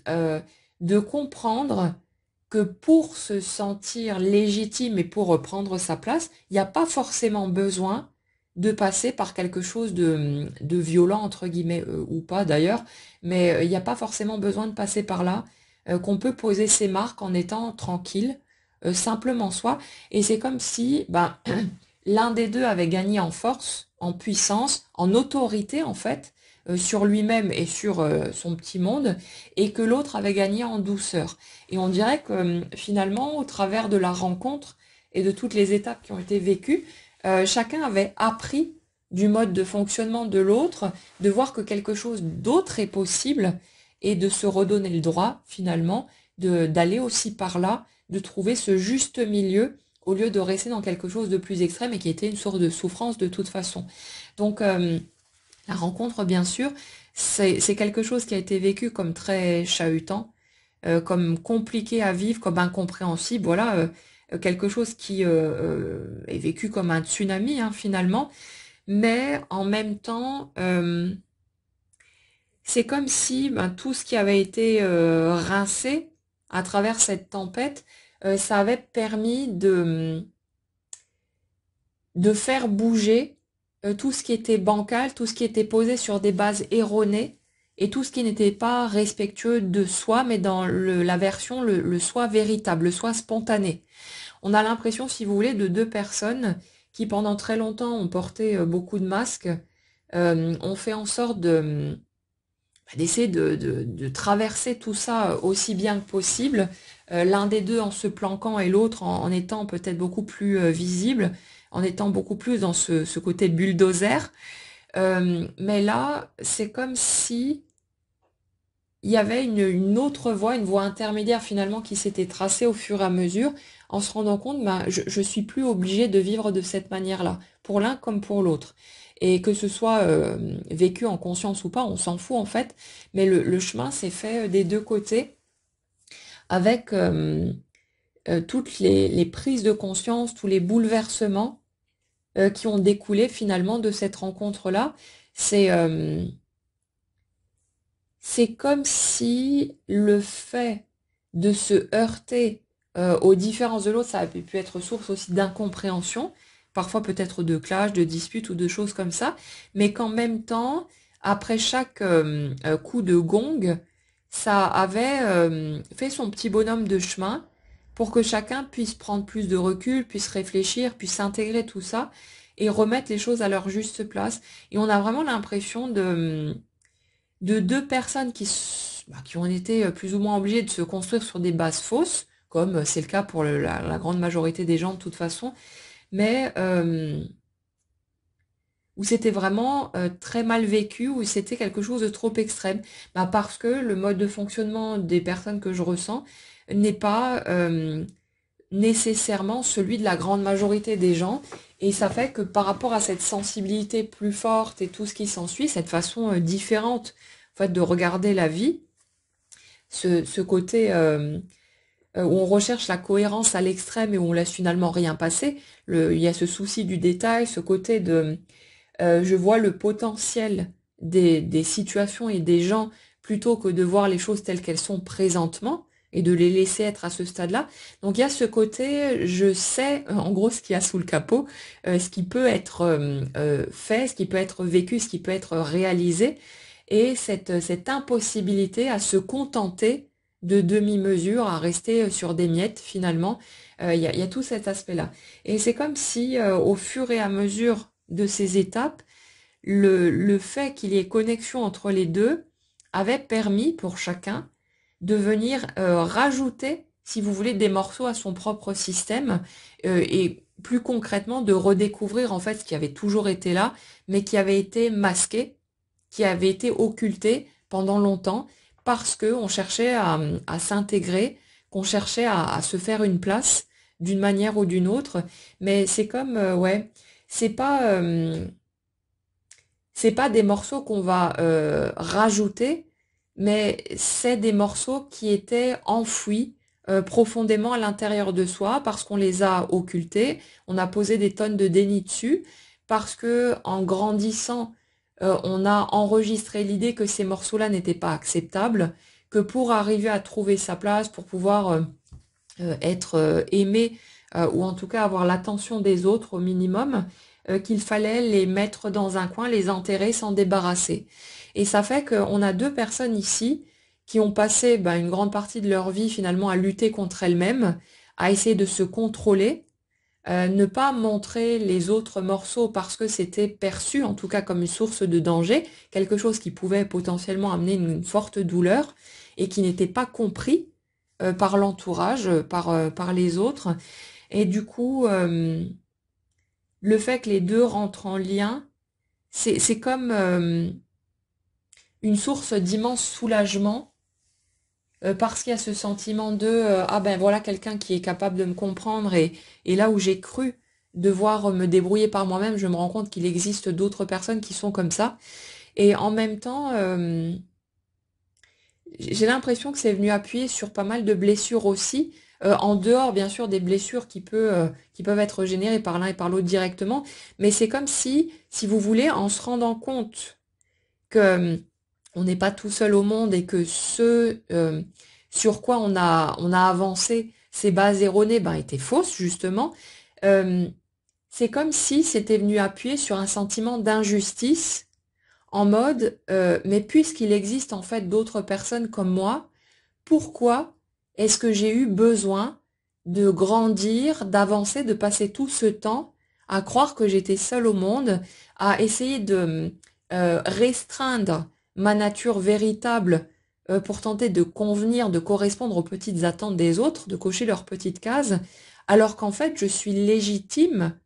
comprendre que pour se sentir légitime et pour reprendre sa place, il n'y a pas forcément besoin de passer par quelque chose de violent, entre guillemets, ou pas d'ailleurs, mais il n'y a pas forcément besoin de passer par là, qu'on peut poser ses marques en étant tranquille, simplement soi, et c'est comme si ben, l'un des deux avait gagné en force, en puissance, en autorité en fait, sur lui-même et sur son petit monde, et que l'autre avait gagné en douceur. Et on dirait que finalement, au travers de la rencontre et de toutes les étapes qui ont été vécues, chacun avait appris du mode de fonctionnement de l'autre, de voir que quelque chose d'autre est possible et de se redonner le droit finalement d'aller aussi par là, de trouver ce juste milieu au lieu de rester dans quelque chose de plus extrême et qui était une source de souffrance de toute façon. Donc la rencontre, bien sûr, c'est quelque chose qui a été vécu comme très chahutant, comme compliqué à vivre, comme incompréhensible, voilà, quelque chose qui est vécu comme un tsunami hein, finalement, mais en même temps, c'est comme si ben, tout ce qui avait été rincé à travers cette tempête, ça avait permis de faire bouger tout ce qui était bancal, tout ce qui était posé sur des bases erronées et tout ce qui n'était pas respectueux de soi, mais dans la version le soi véritable, le soi spontané. On a l'impression, si vous voulez, de deux personnes qui pendant très longtemps ont porté beaucoup de masques, ont fait en sorte d'essayer de traverser tout ça aussi bien que possible, l'un des deux en se planquant et l'autre en étant peut-être beaucoup plus visible, en étant beaucoup plus dans ce côté bulldozer. Mais là, c'est comme si il y avait une autre voie, une voie intermédiaire finalement qui s'était tracée au fur et à mesure, en se rendant compte, ben, je suis plus obligée de vivre de cette manière-là, pour l'un comme pour l'autre. Et que ce soit vécu en conscience ou pas, on s'en fout en fait, mais le chemin s'est fait des deux côtés, avec toutes les prises de conscience, tous les bouleversements qui ont découlé finalement de cette rencontre-là. C'est c'est comme si le fait de se heurter aux différences de l'autre, ça a pu être source aussi d'incompréhension, parfois peut-être de clash, de disputes ou de choses comme ça, mais qu'en même temps, après chaque coup de gong, ça avait fait son petit bonhomme de chemin pour que chacun puisse prendre plus de recul, puisse réfléchir, puisse intégrer tout ça et remettre les choses à leur juste place. Et on a vraiment l'impression de deux personnes qui ont été plus ou moins obligées de se construire sur des bases fausses, comme c'est le cas pour la grande majorité des gens de toute façon, mais où c'était vraiment très mal vécu, où c'était quelque chose de trop extrême, bah parce que le mode de fonctionnement des personnes que je ressens n'est pas nécessairement celui de la grande majorité des gens, et ça fait que par rapport à cette sensibilité plus forte et tout ce qui s'ensuit, cette façon différente en fait, de regarder la vie, ce côté où on recherche la cohérence à l'extrême et où on laisse finalement rien passer, il y a ce souci du détail, ce côté de je vois le potentiel des situations et des gens plutôt que de voir les choses telles qu'elles sont présentement et de les laisser être à ce stade-là. Donc il y a ce côté, je sais en gros ce qu'il y a sous le capot, ce qui peut être fait, ce qui peut être vécu, ce qui peut être réalisé, et cette impossibilité à se contenter de demi-mesure, à rester sur des miettes finalement. Il y a tout cet aspect-là. Et c'est comme si au fur et à mesure de ces étapes, le fait qu'il y ait connexion entre les deux avait permis pour chacun de venir rajouter, si vous voulez, des morceaux à son propre système et plus concrètement de redécouvrir en fait ce qui avait toujours été là, mais qui avait été masqué qui avait été occulté pendant longtemps parce qu'on cherchait à s'intégrer, qu'on cherchait à se faire une place d'une manière ou d'une autre. Mais c'est comme, ouais, c'est pas, euh, c'est pas des morceaux qu'on va rajouter, mais c'est des morceaux qui étaient enfouis profondément à l'intérieur de soi parce qu'on les a occultés, on a posé des tonnes de déni dessus, parce que en grandissant, on a enregistré l'idée que ces morceaux-là n'étaient pas acceptables, que pour arriver à trouver sa place, pour pouvoir être aimé, ou en tout cas avoir l'attention des autres au minimum, qu'il fallait les mettre dans un coin, les enterrer, s'en débarrasser. Et ça fait qu'on a deux personnes ici qui ont passé une grande partie de leur vie finalement à lutter contre elles-mêmes, à essayer de se contrôler, ne pas montrer les autres morceaux parce que c'était perçu en tout cas comme une source de danger, quelque chose qui pouvait potentiellement amener une forte douleur et qui n'était pas compris par l'entourage, par les autres. Et du coup, le fait que les deux rentrent en lien, c'est comme une source d'immense soulagement parce qu'il y a ce sentiment de ah ben voilà quelqu'un qui est capable de me comprendre et là où j'ai cru devoir me débrouiller par moi-même, je me rends compte qu'il existe d'autres personnes qui sont comme ça. Et en même temps, j'ai l'impression que c'est venu appuyer sur pas mal de blessures aussi, en dehors bien sûr des blessures qui peuvent être générées par l'un et par l'autre directement, mais c'est comme si vous voulez, en se rendant compte que on n'est pas tout seul au monde et que ce sur quoi on a avancé, ces bases erronées, étaient fausses justement, euh, c'est comme si c'était venu appuyer sur un sentiment d'injustice en mode, mais puisqu'il existe en fait d'autres personnes comme moi, pourquoi est-ce que j'ai eu besoin de grandir, d'avancer, de passer tout ce temps à croire que j'étais seule au monde, à essayer de restreindre ma nature véritable pour tenter de convenir, de correspondre aux petites attentes des autres, de cocher leurs petites cases, alors qu'en fait je suis légitime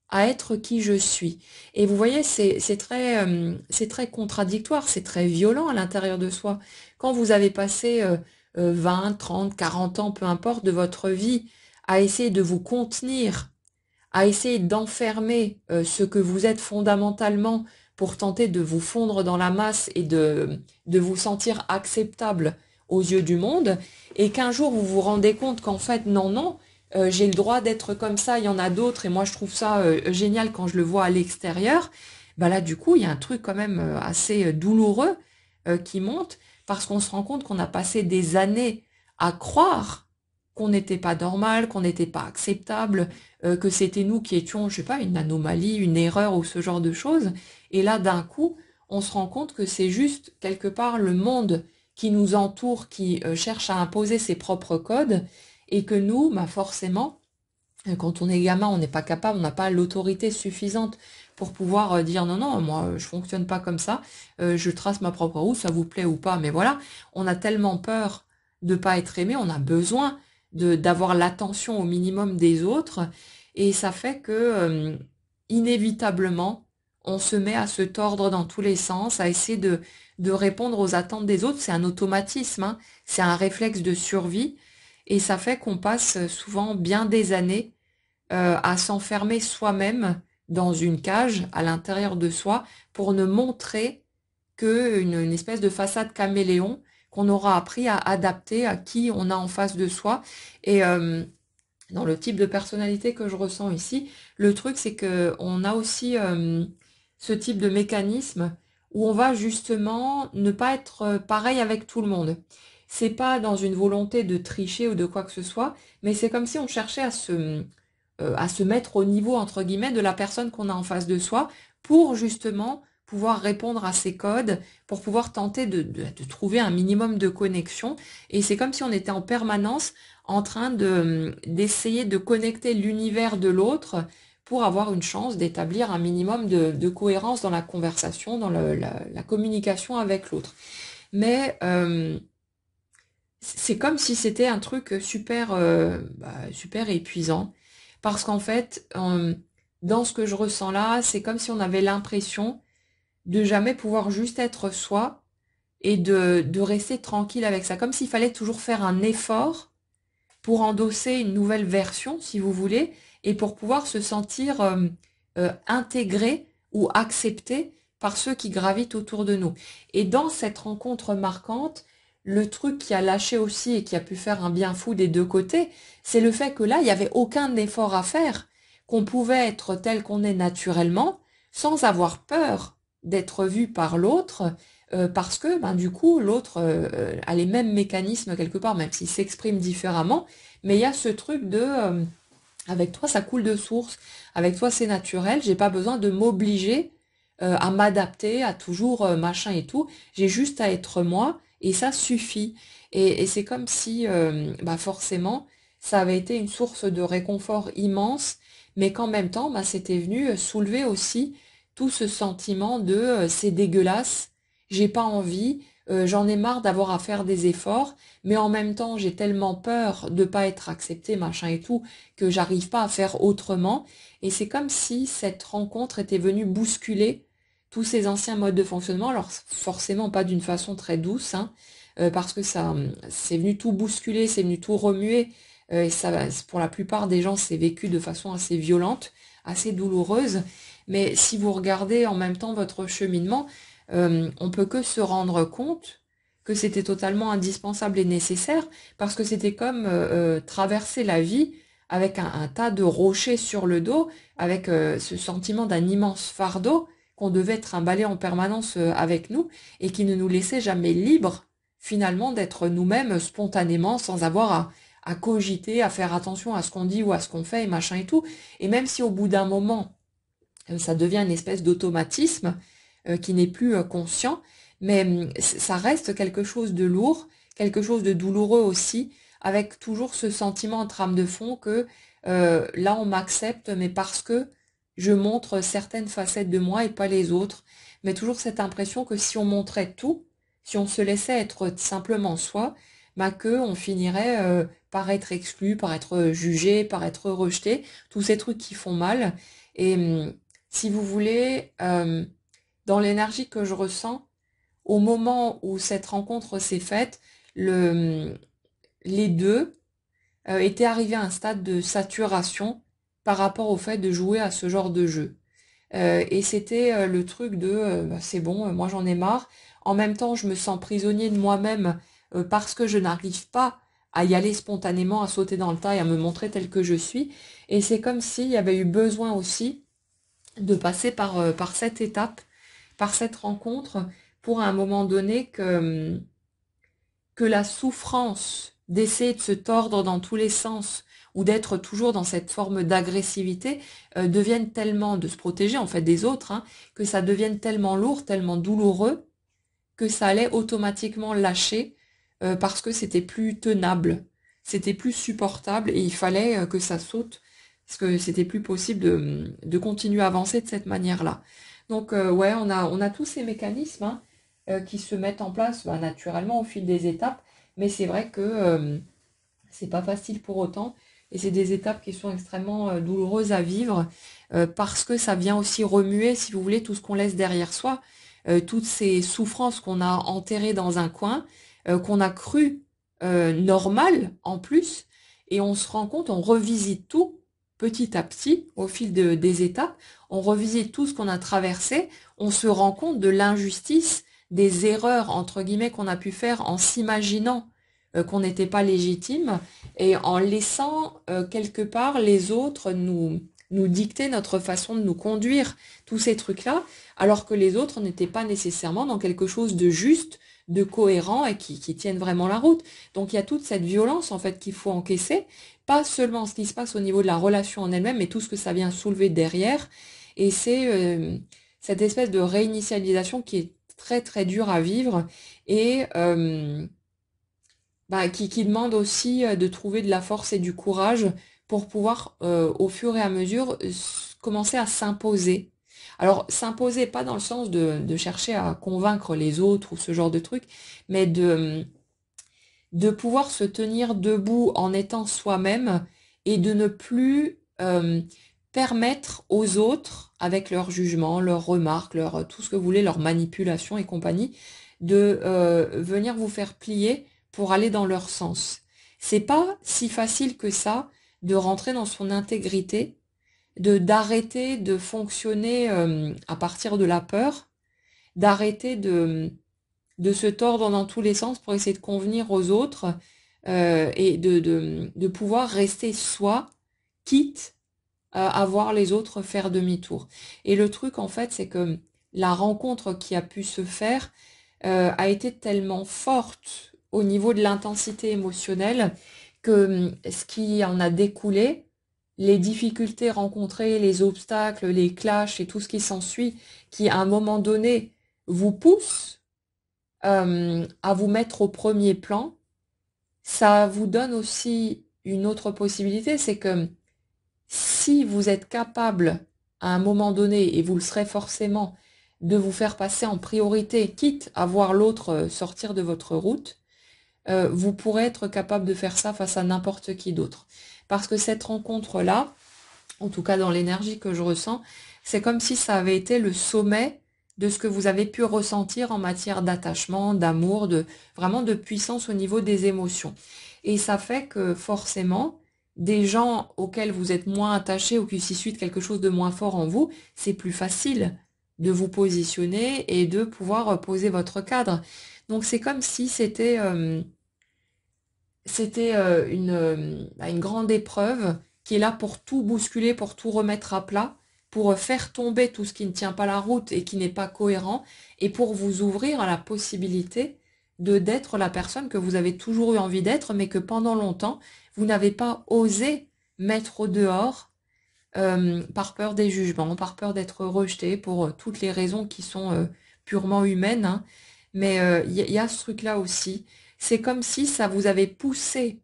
à être qui je suis. Et vous voyez, c'est très contradictoire, c'est très violent à l'intérieur de soi. Quand vous avez passé 20, 30, 40 ans, peu importe, de votre vie, à essayer de vous contenir, à essayer d'enfermer ce que vous êtes fondamentalement pour tenter de vous fondre dans la masse et de vous sentir acceptable aux yeux du monde, et qu'un jour vous vous rendez compte qu'en fait, non, non, j'ai le droit d'être comme ça, il y en a d'autres, et moi je trouve ça génial quand je le vois à l'extérieur, là du coup, il y a un truc quand même assez douloureux qui monte, parce qu'on se rend compte qu'on a passé des années à croire qu'on n'était pas normal, qu'on n'était pas acceptable, que c'était nous qui étions, je sais pas, une anomalie, une erreur ou ce genre de choses. Et là, d'un coup, on se rend compte que c'est juste quelque part le monde qui nous entoure, qui cherche à imposer ses propres codes, et que nous, forcément, quand on est gamin, on n'est pas capable, on n'a pas l'autorité suffisante pour pouvoir dire non, non, moi je fonctionne pas comme ça, je trace ma propre route, ça vous plaît ou pas, mais voilà, on a tellement peur de pas être aimé, on a besoin d'avoir l'attention au minimum des autres, et ça fait que inévitablement, on se met à se tordre dans tous les sens, à essayer de répondre aux attentes des autres, c'est un automatisme, hein, c'est un réflexe de survie, et ça fait qu'on passe souvent bien des années à s'enfermer soi-même dans une cage à l'intérieur de soi pour ne montrer que une espèce de façade caméléon qu'on aura appris à adapter à qui on a en face de soi. Et dans le type de personnalité que je ressens ici, le truc c'est que on a aussi ce type de mécanisme où on va justement ne pas être pareil avec tout le monde. C'est pas dans une volonté de tricher ou de quoi que ce soit, mais c'est comme si on cherchait à se mettre au niveau, entre guillemets, de la personne qu'on a en face de soi pour justement pouvoir répondre à ces codes, pour pouvoir tenter de trouver un minimum de connexion. Et c'est comme si on était en permanence en train d'essayer de connecter l'univers de l'autre pour avoir une chance d'établir un minimum de cohérence dans la conversation, dans la communication avec l'autre. Mais c'est comme si c'était un truc super, super épuisant. Parce qu'en fait, dans ce que je ressens là, c'est comme si on avait l'impression de jamais pouvoir juste être soi et de rester tranquille avec ça, comme s'il fallait toujours faire un effort pour endosser une nouvelle version, si vous voulez, et pour pouvoir se sentir intégré ou accepté par ceux qui gravitent autour de nous. Et dans cette rencontre marquante, le truc qui a lâché aussi et qui a pu faire un bien fou des deux côtés, c'est le fait que là, il n'y avait aucun effort à faire, qu'on pouvait être tel qu'on est naturellement, sans avoir peur d'être vu par l'autre, parce que ben, du coup, l'autre a les mêmes mécanismes quelque part, même s'il s'exprime différemment, mais il y a ce truc de avec toi ça coule de source, avec toi c'est naturel, j'ai pas besoin de m'obliger à m'adapter, à toujours machin et tout, j'ai juste à être moi et ça suffit. Et c'est comme si bah forcément ça avait été une source de réconfort immense, mais qu'en même temps bah, c'était venu soulever aussi tout ce sentiment de c'est dégueulasse, j'ai pas envie, j'en ai marre d'avoir à faire des efforts, mais en même temps j'ai tellement peur de pas être acceptée, machin et tout, que j'arrive pas à faire autrement. Et c'est comme si cette rencontre était venue bousculer tous ces anciens modes de fonctionnement. Alors forcément pas d'une façon très douce, hein, parce que ça, c'est venu tout bousculer, c'est venu tout remuer. Et ça, pour la plupart des gens, c'est vécu de façon assez violente, assez douloureuse. Mais si vous regardez en même temps votre cheminement, on peut que se rendre compte que c'était totalement indispensable et nécessaire, parce que c'était comme traverser la vie avec un tas de rochers sur le dos, avec ce sentiment d'un immense fardeau qu'on devait trimballer en permanence avec nous et qui ne nous laissait jamais libres finalement d'être nous-mêmes spontanément sans avoir à cogiter, à faire attention à ce qu'on dit ou à ce qu'on fait et machin et tout. Et même si au bout d'un moment, ça devient une espèce d'automatisme qui n'est plus conscient, mais ça reste quelque chose de lourd, quelque chose de douloureux aussi, avec toujours ce sentiment en trame de fond que là on m'accepte, mais parce que je montre certaines facettes de moi et pas les autres, mais toujours cette impression que si on montrait tout, si on se laissait être simplement soi, bah que on finirait par être exclu, par être jugé, par être rejeté, tous ces trucs qui font mal. Et si vous voulez, dans l'énergie que je ressens, au moment où cette rencontre s'est faite, les deux étaient arrivés à un stade de saturation par rapport au fait de jouer à ce genre de jeu. Et c'était le truc de bah, c'est bon, moi j'en ai marre. En même temps, je me sens prisonnier de moi-même parce que je n'arrive pas à y aller spontanément, à sauter dans le tas et à me montrer tel que je suis. Et c'est comme s'il y avait eu besoin aussi de passer par cette étape, par cette rencontre, pour à un moment donné que la souffrance d'essayer de se tordre dans tous les sens ou d'être toujours dans cette forme d'agressivité devienne tellement, de se protéger en fait des autres, hein, que ça devienne tellement lourd, tellement douloureux, que ça allait automatiquement lâcher parce que c'était plus tenable, c'était plus supportable et il fallait que ça saute parce que c'était plus possible de continuer à avancer de cette manière-là. Donc ouais, on a tous ces mécanismes hein, qui se mettent en place bah, naturellement au fil des étapes, mais c'est vrai que c'est pas facile pour autant et c'est des étapes qui sont extrêmement douloureuses à vivre parce que ça vient aussi remuer, si vous voulez, tout ce qu'on laisse derrière soi, toutes ces souffrances qu'on a enterrées dans un coin, qu'on a cru normales en plus, et on se rend compte, on revisite tout petit à petit au fil des étapes, on revisite tout ce qu'on a traversé, on se rend compte de l'injustice, des erreurs entre guillemets qu'on a pu faire en s'imaginant qu'on n'était pas légitime et en laissant quelque part les autres nous dicter notre façon de nous conduire, tous ces trucs-là, alors que les autres n'étaient pas nécessairement dans quelque chose de juste, de cohérent et qui tiennent vraiment la route. Donc il y a toute cette violence en fait qu'il faut encaisser, pas seulement ce qui se passe au niveau de la relation en elle-même, mais tout ce que ça vient soulever derrière. Et c'est cette espèce de réinitialisation qui est très très dure à vivre et bah, qui demande aussi de trouver de la force et du courage pour pouvoir, au fur et à mesure, commencer à s'imposer. Alors, s'imposer, pas dans le sens de chercher à convaincre les autres ou ce genre de truc, mais de pouvoir se tenir debout en étant soi-même et de ne plus permettre aux autres, avec leur jugement, leurs remarques, tout ce que vous voulez, leur manipulation et compagnie, de venir vous faire plier pour aller dans leur sens. C'est pas si facile que ça de rentrer dans son intégrité, d'arrêter de fonctionner à partir de la peur, d'arrêter de se tordre dans tous les sens pour essayer de convenir aux autres et de pouvoir rester soi, quitte à voir les autres faire demi-tour. Et le truc, en fait, c'est que la rencontre qui a pu se faire a été tellement forte au niveau de l'intensité émotionnelle que ce qui en a découlé, les difficultés rencontrées, les obstacles, les clashs et tout ce qui s'ensuit, qui à un moment donné vous pousse à vous mettre au premier plan, ça vous donne aussi une autre possibilité, c'est que si vous êtes capable à un moment donné, et vous le serez forcément, de vous faire passer en priorité, quitte à voir l'autre sortir de votre route, vous pourrez être capable de faire ça face à n'importe qui d'autre. Parce que cette rencontre-là, en tout cas dans l'énergie que je ressens, c'est comme si ça avait été le sommet de ce que vous avez pu ressentir en matière d'attachement, d'amour, vraiment de puissance au niveau des émotions. Et ça fait que forcément, des gens auxquels vous êtes moins attachés ou qui suscitent quelque chose de moins fort en vous, c'est plus facile de vous positionner et de pouvoir poser votre cadre. Donc c'est comme si c'était une grande épreuve qui est là pour tout bousculer, pour tout remettre à plat, pour faire tomber tout ce qui ne tient pas la route et qui n'est pas cohérent, et pour vous ouvrir à la possibilité de d'être la personne que vous avez toujours eu envie d'être, mais que pendant longtemps, vous n'avez pas osé mettre au dehors par peur des jugements, par peur d'être rejeté, pour toutes les raisons qui sont purement humaines, hein. Mais y a ce truc-là aussi. C'est comme si ça vous avait poussé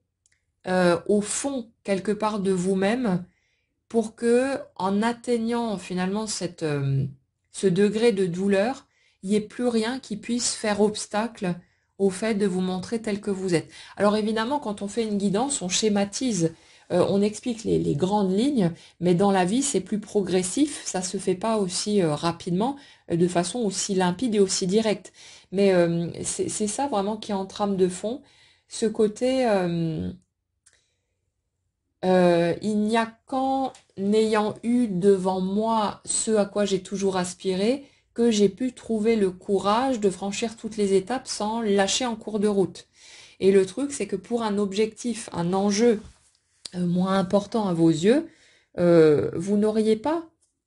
au fond quelque part de vous-même pour que, en atteignant finalement ce degré de douleur, il n'y ait plus rien qui puisse faire obstacle au fait de vous montrer tel que vous êtes. Alors évidemment, quand on fait une guidance, on schématise, on explique les grandes lignes, mais dans la vie, c'est plus progressif, ça se fait pas aussi rapidement, de façon aussi limpide et aussi directe. Mais c'est ça vraiment qui est en trame de fond, ce côté il n'y a qu'en ayant eu devant moi ce à quoi j'ai toujours aspiré que j'ai pu trouver le courage de franchir toutes les étapes sans lâcher en cours de route. Et le truc, c'est que pour un objectif, un enjeu moins important à vos yeux, vous n'auriez pas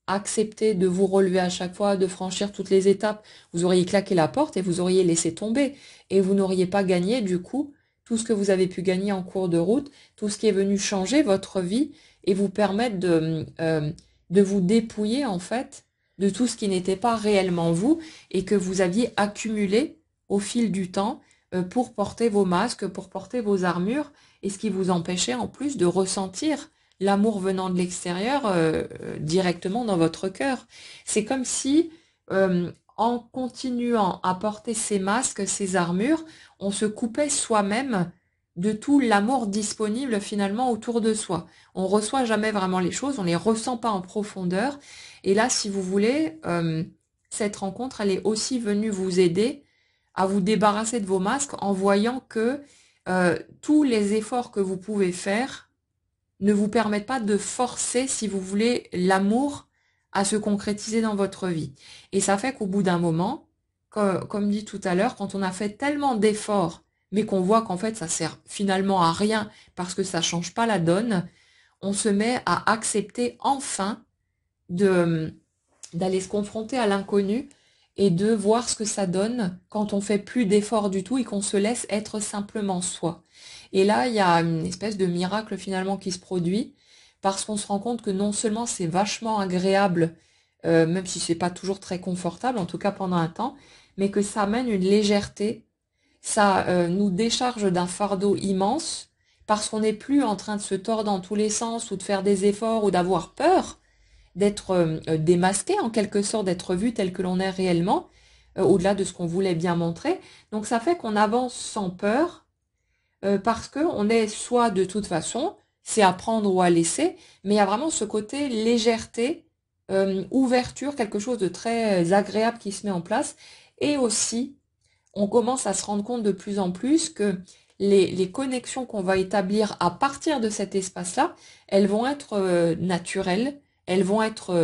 accepté de vous relever à chaque fois, de franchir toutes les étapes. Vous auriez claqué la porte et vous auriez laissé tomber. Et vous n'auriez pas gagné, du coup, tout ce que vous avez pu gagner en cours de route, tout ce qui est venu changer votre vie et vous permettre de vous dépouiller, en fait, de tout ce qui n'était pas réellement vous et que vous aviez accumulé au fil du temps pour porter vos masques, pour porter vos armures, et ce qui vous empêchait en plus de ressentir l'amour venant de l'extérieur directement dans votre cœur. C'est comme si, en continuant à porter ces masques, ces armures, on se coupait soi-même de tout l'amour disponible finalement autour de soi. On reçoit jamais vraiment les choses, on les ressent pas en profondeur. Et là, si vous voulez, cette rencontre, elle est aussi venue vous aider à vous débarrasser de vos masques en voyant que tous les efforts que vous pouvez faire ne vous permettent pas de forcer, si vous voulez, l'amour à se concrétiser dans votre vie. Et ça fait qu'au bout d'un moment, comme dit tout à l'heure, quand on a fait tellement d'efforts, mais qu'on voit qu'en fait ça sert finalement à rien parce que ça change pas la donne, on se met à accepter enfin de d'aller se confronter à l'inconnu et de voir ce que ça donne quand on fait plus d'efforts du tout et qu'on se laisse être simplement soi. Et là, il y a une espèce de miracle finalement qui se produit parce qu'on se rend compte que non seulement c'est vachement agréable, même si c'est pas toujours très confortable, en tout cas pendant un temps, mais que ça amène une légèreté, ça nous décharge d'un fardeau immense parce qu'on n'est plus en train de se tordre dans tous les sens ou de faire des efforts ou d'avoir peur d'être démasqué en quelque sorte, d'être vu tel que l'on est réellement, au-delà de ce qu'on voulait bien montrer. Donc ça fait qu'on avance sans peur, parce que on est soit de toute façon, c'est à prendre ou à laisser, mais il y a vraiment ce côté légèreté ouverture, quelque chose de très agréable qui se met en place. Et aussi, on commence à se rendre compte de plus en plus que les connexions qu'on va établir à partir de cet espace-là, elles vont être naturelles, elles vont être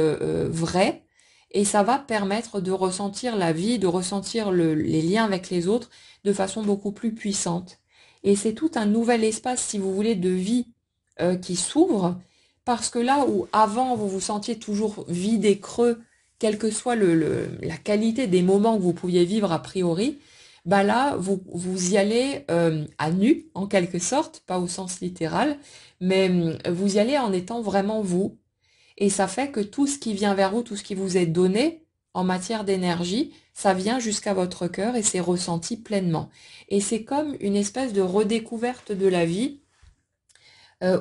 vraies, et ça va permettre de ressentir la vie, de ressentir les liens avec les autres de façon beaucoup plus puissante. Et c'est tout un nouvel espace, si vous voulez, de vie qui s'ouvre, parce que là où avant vous vous sentiez toujours vide et creux, quelle que soit la qualité des moments que vous pouviez vivre a priori, bah là, vous y allez à nu, en quelque sorte, pas au sens littéral, mais vous y allez en étant vraiment vous. Et ça fait que tout ce qui vient vers vous, tout ce qui vous est donné en matière d'énergie, ça vient jusqu'à votre cœur et c'est ressenti pleinement. Et c'est comme une espèce de redécouverte de la vie,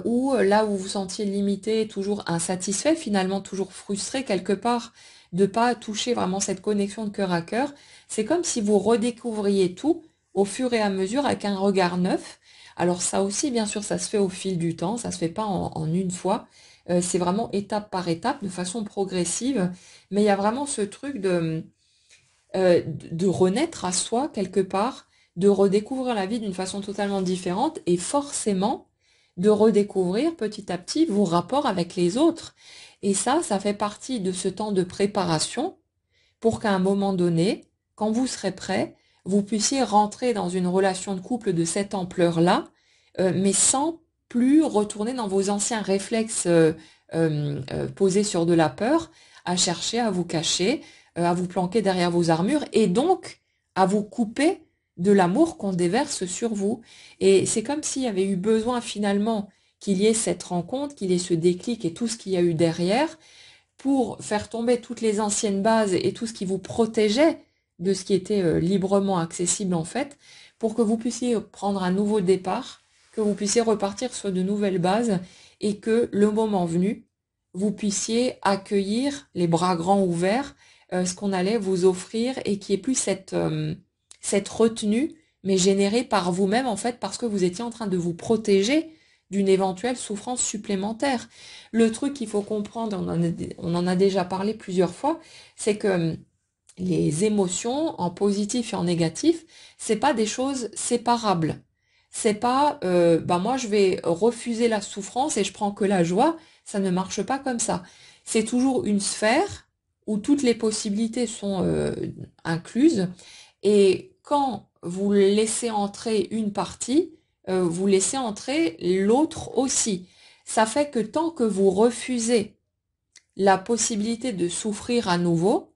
où là où vous vous sentiez limité, toujours insatisfait, finalement toujours frustré quelque part de pas toucher vraiment cette connexion de cœur à cœur, c'est comme si vous redécouvriez tout au fur et à mesure avec un regard neuf. Alors ça aussi, bien sûr, ça se fait au fil du temps, ça se fait pas en une fois. C'est vraiment étape par étape, de façon progressive. Mais il y a vraiment ce truc de renaître à soi quelque part, de redécouvrir la vie d'une façon totalement différente et forcément de redécouvrir petit à petit vos rapports avec les autres. Et ça fait partie de ce temps de préparation pour qu'à un moment donné, quand vous serez prêt, vous puissiez rentrer dans une relation de couple de cette ampleur-là, mais sans plus retourner dans vos anciens réflexes posés sur de la peur, à chercher à vous cacher, à vous planquer derrière vos armures, et donc à vous couper de l'amour qu'on déverse sur vous. Et c'est comme s'il y avait eu besoin finalement qu'il y ait cette rencontre, qu'il y ait ce déclic et tout ce qu'il y a eu derrière, pour faire tomber toutes les anciennes bases et tout ce qui vous protégeait de ce qui était librement accessible en fait, pour que vous puissiez prendre un nouveau départ, que vous puissiez repartir sur de nouvelles bases et que le moment venu, vous puissiez accueillir les bras grands ouverts ce qu'on allait vous offrir et qui est plus cette retenue, mais générée par vous-même en fait parce que vous étiez en train de vous protéger d'une éventuelle souffrance supplémentaire. Le truc qu'il faut comprendre, on en a déjà parlé plusieurs fois, c'est que les émotions, en positif et en négatif, c'est pas des choses séparables. C'est pas, bah moi je vais refuser la souffrance et je prends que la joie. Ça ne marche pas comme ça. C'est toujours une sphère où toutes les possibilités sont incluses. Et quand vous laissez entrer une partie, vous laissez entrer l'autre aussi. Ça fait que tant que vous refusez la possibilité de souffrir à nouveau,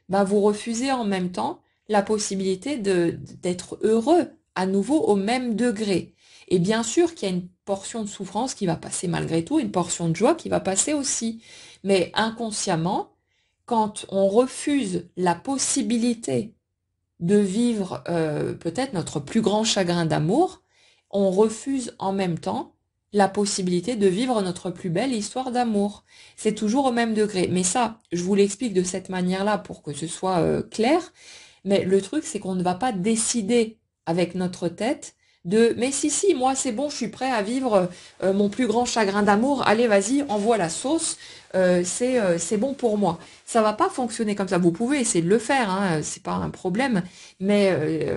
bah vous refusez en même temps la possibilité d'être heureux à nouveau au même degré. Et bien sûr qu'il y a une portion de souffrance qui va passer malgré tout, une portion de joie qui va passer aussi. Mais inconsciemment, quand on refuse la possibilité de vivre peut-être notre plus grand chagrin d'amour, on refuse en même temps la possibilité de vivre notre plus belle histoire d'amour. C'est toujours au même degré. Mais ça, je vous l'explique de cette manière-là pour que ce soit clair. Mais le truc, c'est qu'on ne va pas décider avec notre tête de mais si, moi c'est bon, je suis prêt à vivre mon plus grand chagrin d'amour. Allez, vas-y, envoie la sauce. C'est bon pour moi. Ça va pas fonctionner comme ça. Vous pouvez essayer de le faire, hein, c'est pas un problème, mais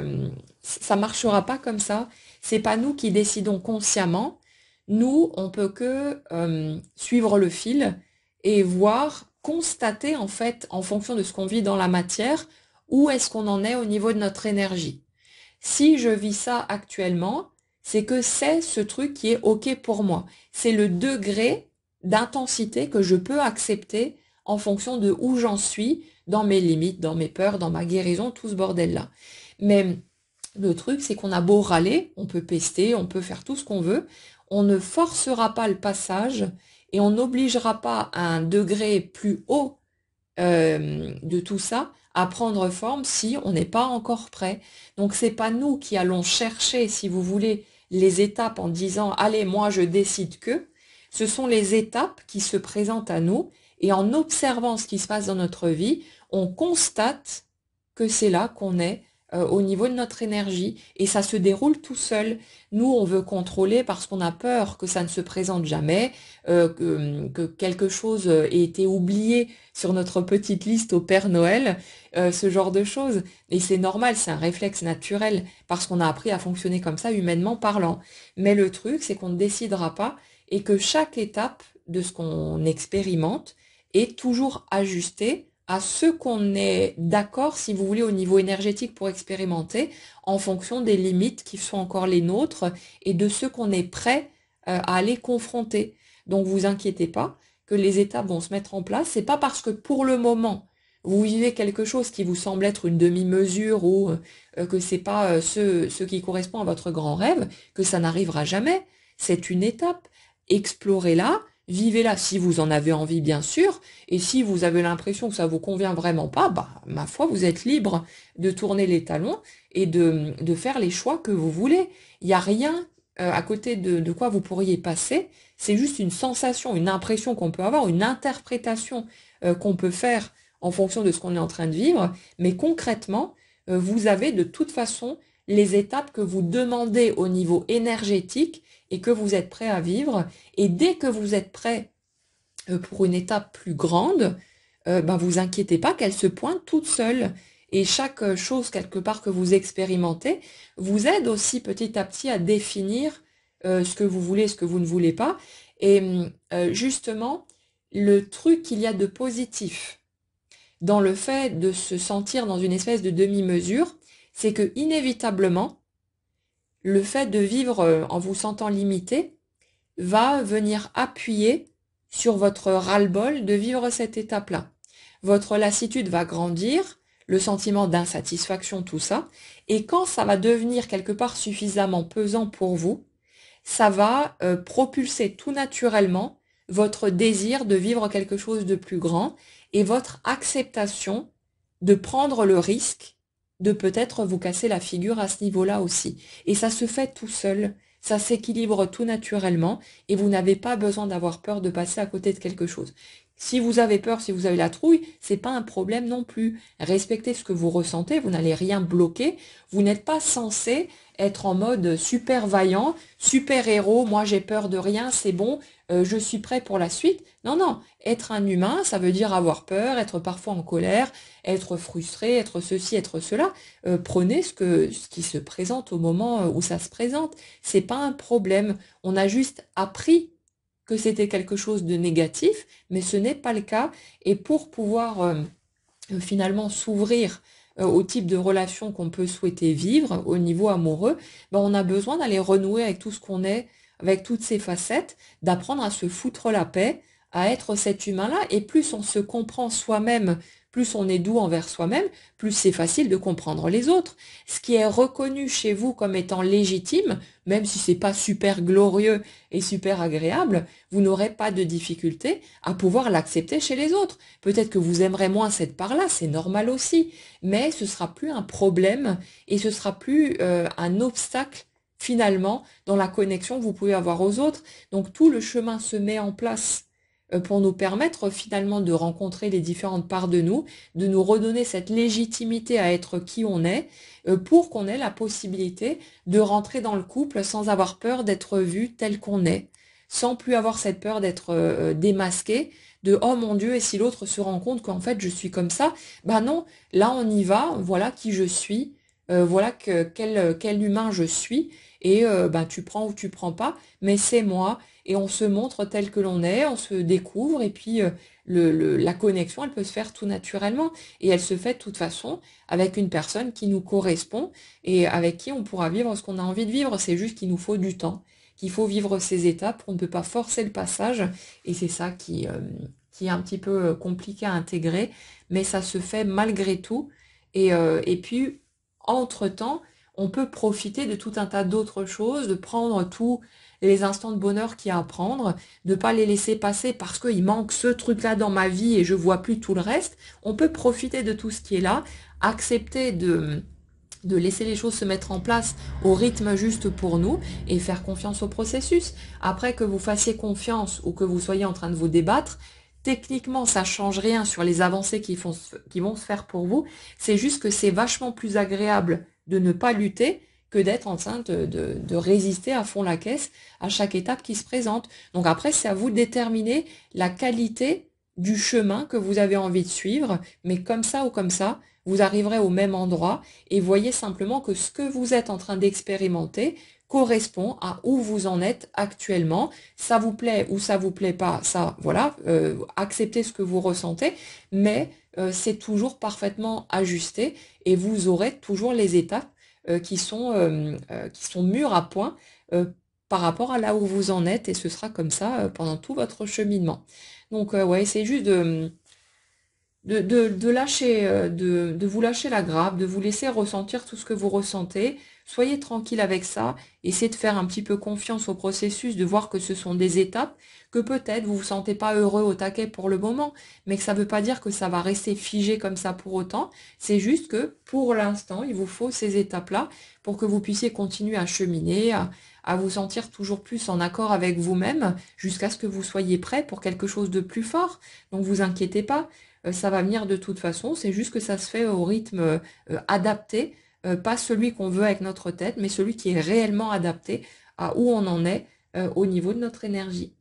ça marchera pas comme ça. C'est pas nous qui décidons consciemment. Nous, on peut que suivre le fil et voir, constater en fait, en fonction de ce qu'on vit dans la matière, où est-ce qu'on en est au niveau de notre énergie. Si je vis ça actuellement, c'est que c'est ce truc qui est OK pour moi. C'est le degré d'intensité que je peux accepter en fonction de où j'en suis, dans mes limites, dans mes peurs, dans ma guérison, tout ce bordel-là. Mais le truc, c'est qu'on a beau râler, on peut pester, on peut faire tout ce qu'on veut, on ne forcera pas le passage et on n'obligera pas à un degré plus haut de tout ça à prendre forme si on n'est pas encore prêt. Donc c'est pas nous qui allons chercher, si vous voulez, les étapes en disant allez, moi je décide que. Ce sont les étapes qui se présentent à nous et en observant ce qui se passe dans notre vie, on constate que c'est là qu'on est au niveau de notre énergie et ça se déroule tout seul. Nous, on veut contrôler parce qu'on a peur que ça ne se présente jamais, que quelque chose ait été oublié sur notre petite liste au Père Noël, ce genre de choses. Et c'est normal, c'est un réflexe naturel parce qu'on a appris à fonctionner comme ça humainement parlant. Mais le truc, c'est qu'on ne décidera pas et que chaque étape de ce qu'on expérimente est toujours ajustée à ce qu'on est d'accord, si vous voulez, au niveau énergétique pour expérimenter, en fonction des limites qui sont encore les nôtres et de ce qu'on est prêt à aller confronter. Donc vous inquiétez pas que les étapes vont se mettre en place. C'est pas parce que pour le moment vous vivez quelque chose qui vous semble être une demi-mesure ou que c'est pas ce qui correspond à votre grand rêve que ça n'arrivera jamais. C'est une étape. Explorez-la. Vivez-la si vous en avez envie, bien sûr, et si vous avez l'impression que ça vous convient vraiment pas, bah, ma foi, vous êtes libre de tourner les talons et de faire les choix que vous voulez. Il n'y a rien à côté de quoi vous pourriez passer, c'est juste une sensation, une impression qu'on peut avoir, une interprétation qu'on peut faire en fonction de ce qu'on est en train de vivre, mais concrètement, vous avez de toute façon les étapes que vous demandez au niveau énergétique et que vous êtes prêt à vivre. Et dès que vous êtes prêt pour une étape plus grande, ben vous inquiétez pas qu'elle se pointe toute seule. Et chaque chose quelque part que vous expérimentez vous aide aussi petit à petit à définir ce que vous voulez, ce que vous ne voulez pas. Et justement, le truc qu'il y a de positif dans le fait de se sentir dans une espèce de demi-mesure, c'est que inévitablement, le fait de vivre en vous sentant limité va venir appuyer sur votre ras-le-bol de vivre cette étape-là. Votre lassitude va grandir, le sentiment d'insatisfaction, tout ça, et quand ça va devenir quelque part suffisamment pesant pour vous, ça va propulser tout naturellement votre désir de vivre quelque chose de plus grand et votre acceptation de prendre le risque de peut-être vous casser la figure à ce niveau-là aussi. Et ça se fait tout seul, ça s'équilibre tout naturellement et vous n'avez pas besoin d'avoir peur de passer à côté de quelque chose. Si vous avez peur, si vous avez la trouille, c'est pas un problème non plus. Respectez ce que vous ressentez, vous n'allez rien bloquer. Vous n'êtes pas censé être en mode super vaillant, super héros, moi j'ai peur de rien, c'est bon, je suis prêt pour la suite. Non, non, être un humain, ça veut dire avoir peur, être parfois en colère, être frustré, être ceci, être cela. Prenez ce qui se présente au moment où ça se présente. C'est pas un problème. On a juste appris que c'était quelque chose de négatif, mais ce n'est pas le cas. Et pour pouvoir finalement s'ouvrir au type de relation qu'on peut souhaiter vivre au niveau amoureux, ben on a besoin d'aller renouer avec tout ce qu'on est, avec toutes ces facettes, d'apprendre à se foutre la paix, à être cet humain-là. Et plus on se comprend soi-même, plus on est doux envers soi-même, plus c'est facile de comprendre les autres. Ce qui est reconnu chez vous comme étant légitime, même si c'est pas super glorieux et super agréable, vous n'aurez pas de difficulté à pouvoir l'accepter chez les autres. Peut-être que vous aimerez moins cette part-là, c'est normal aussi, mais ce sera plus un problème et ce sera plus un obstacle finalement dans la connexion que vous pouvez avoir aux autres. Donc tout le chemin se met en place pour nous permettre finalement de rencontrer les différentes parts de nous redonner cette légitimité à être qui on est, pour qu'on ait la possibilité de rentrer dans le couple sans avoir peur d'être vu tel qu'on est, sans plus avoir cette peur d'être démasqué, de oh mon Dieu, et si l'autre se rend compte qu'en fait je suis comme ça, ben non, là on y va, voilà qui je suis, voilà quel humain je suis, et ben tu prends ou tu prends pas, mais c'est moi, et on se montre tel que l'on est, on se découvre, et puis la connexion, elle peut se faire tout naturellement, et elle se fait de toute façon avec une personne qui nous correspond, et avec qui on pourra vivre ce qu'on a envie de vivre, c'est juste qu'il nous faut du temps, qu'il faut vivre ces étapes, on ne peut pas forcer le passage, et c'est ça qui est un petit peu compliqué à intégrer, mais ça se fait malgré tout, et puis, entre-temps, on peut profiter de tout un tas d'autres choses, de prendre tous les instants de bonheur qu'il y a à prendre, de pas les laisser passer parce qu'il manque ce truc-là dans ma vie et je vois plus tout le reste. On peut profiter de tout ce qui est là, accepter de laisser les choses se mettre en place au rythme juste pour nous et faire confiance au processus. Après que vous fassiez confiance ou que vous soyez en train de vous débattre, techniquement, ça change rien sur les avancées qui vont se faire pour vous. C'est juste que c'est vachement plus agréable de ne pas lutter que d'être en train de résister à fond la caisse à chaque étape qui se présente. Donc après, c'est à vous de déterminer la qualité du chemin que vous avez envie de suivre, mais comme ça ou comme ça, vous arriverez au même endroit et voyez simplement que ce que vous êtes en train d'expérimenter correspond à où vous en êtes actuellement. Ça vous plaît ou ça vous plaît pas, ça, voilà, acceptez ce que vous ressentez, mais c'est toujours parfaitement ajusté et vous aurez toujours les étapes qui sont mûres à point par rapport à là où vous en êtes et ce sera comme ça pendant tout votre cheminement. Donc ouais, c'est juste de lâcher, de vous lâcher la grappe, de vous laisser ressentir tout ce que vous ressentez. Soyez tranquille avec ça. Essayez de faire un petit peu confiance au processus, de voir que ce sont des étapes, que peut-être vous vous sentez pas heureux au taquet pour le moment, mais que ça ne veut pas dire que ça va rester figé comme ça pour autant. C'est juste que pour l'instant, il vous faut ces étapes-là pour que vous puissiez continuer à cheminer, à vous sentir toujours plus en accord avec vous-même, jusqu'à ce que vous soyez prêt pour quelque chose de plus fort. Donc vous inquiétez pas. Ça va venir de toute façon, c'est juste que ça se fait au rythme adapté, pas celui qu'on veut avec notre tête, mais celui qui est réellement adapté à où on en est au niveau de notre énergie.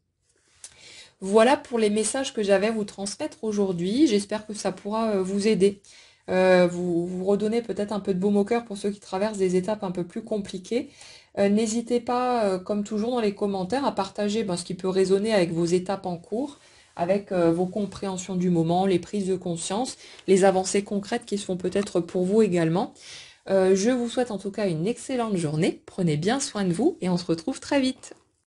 Voilà pour les messages que j'avais à vous transmettre aujourd'hui. J'espère que ça pourra vous aider. Vous redonner peut-être un peu de baume au cœur pour ceux qui traversent des étapes un peu plus compliquées. N'hésitez pas, comme toujours dans les commentaires, à partager ce qui peut résonner avec vos étapes en cours, avec vos compréhensions du moment, les prises de conscience, les avancées concrètes qui se font peut-être pour vous également. Je vous souhaite en tout cas une excellente journée. Prenez bien soin de vous et on se retrouve très vite.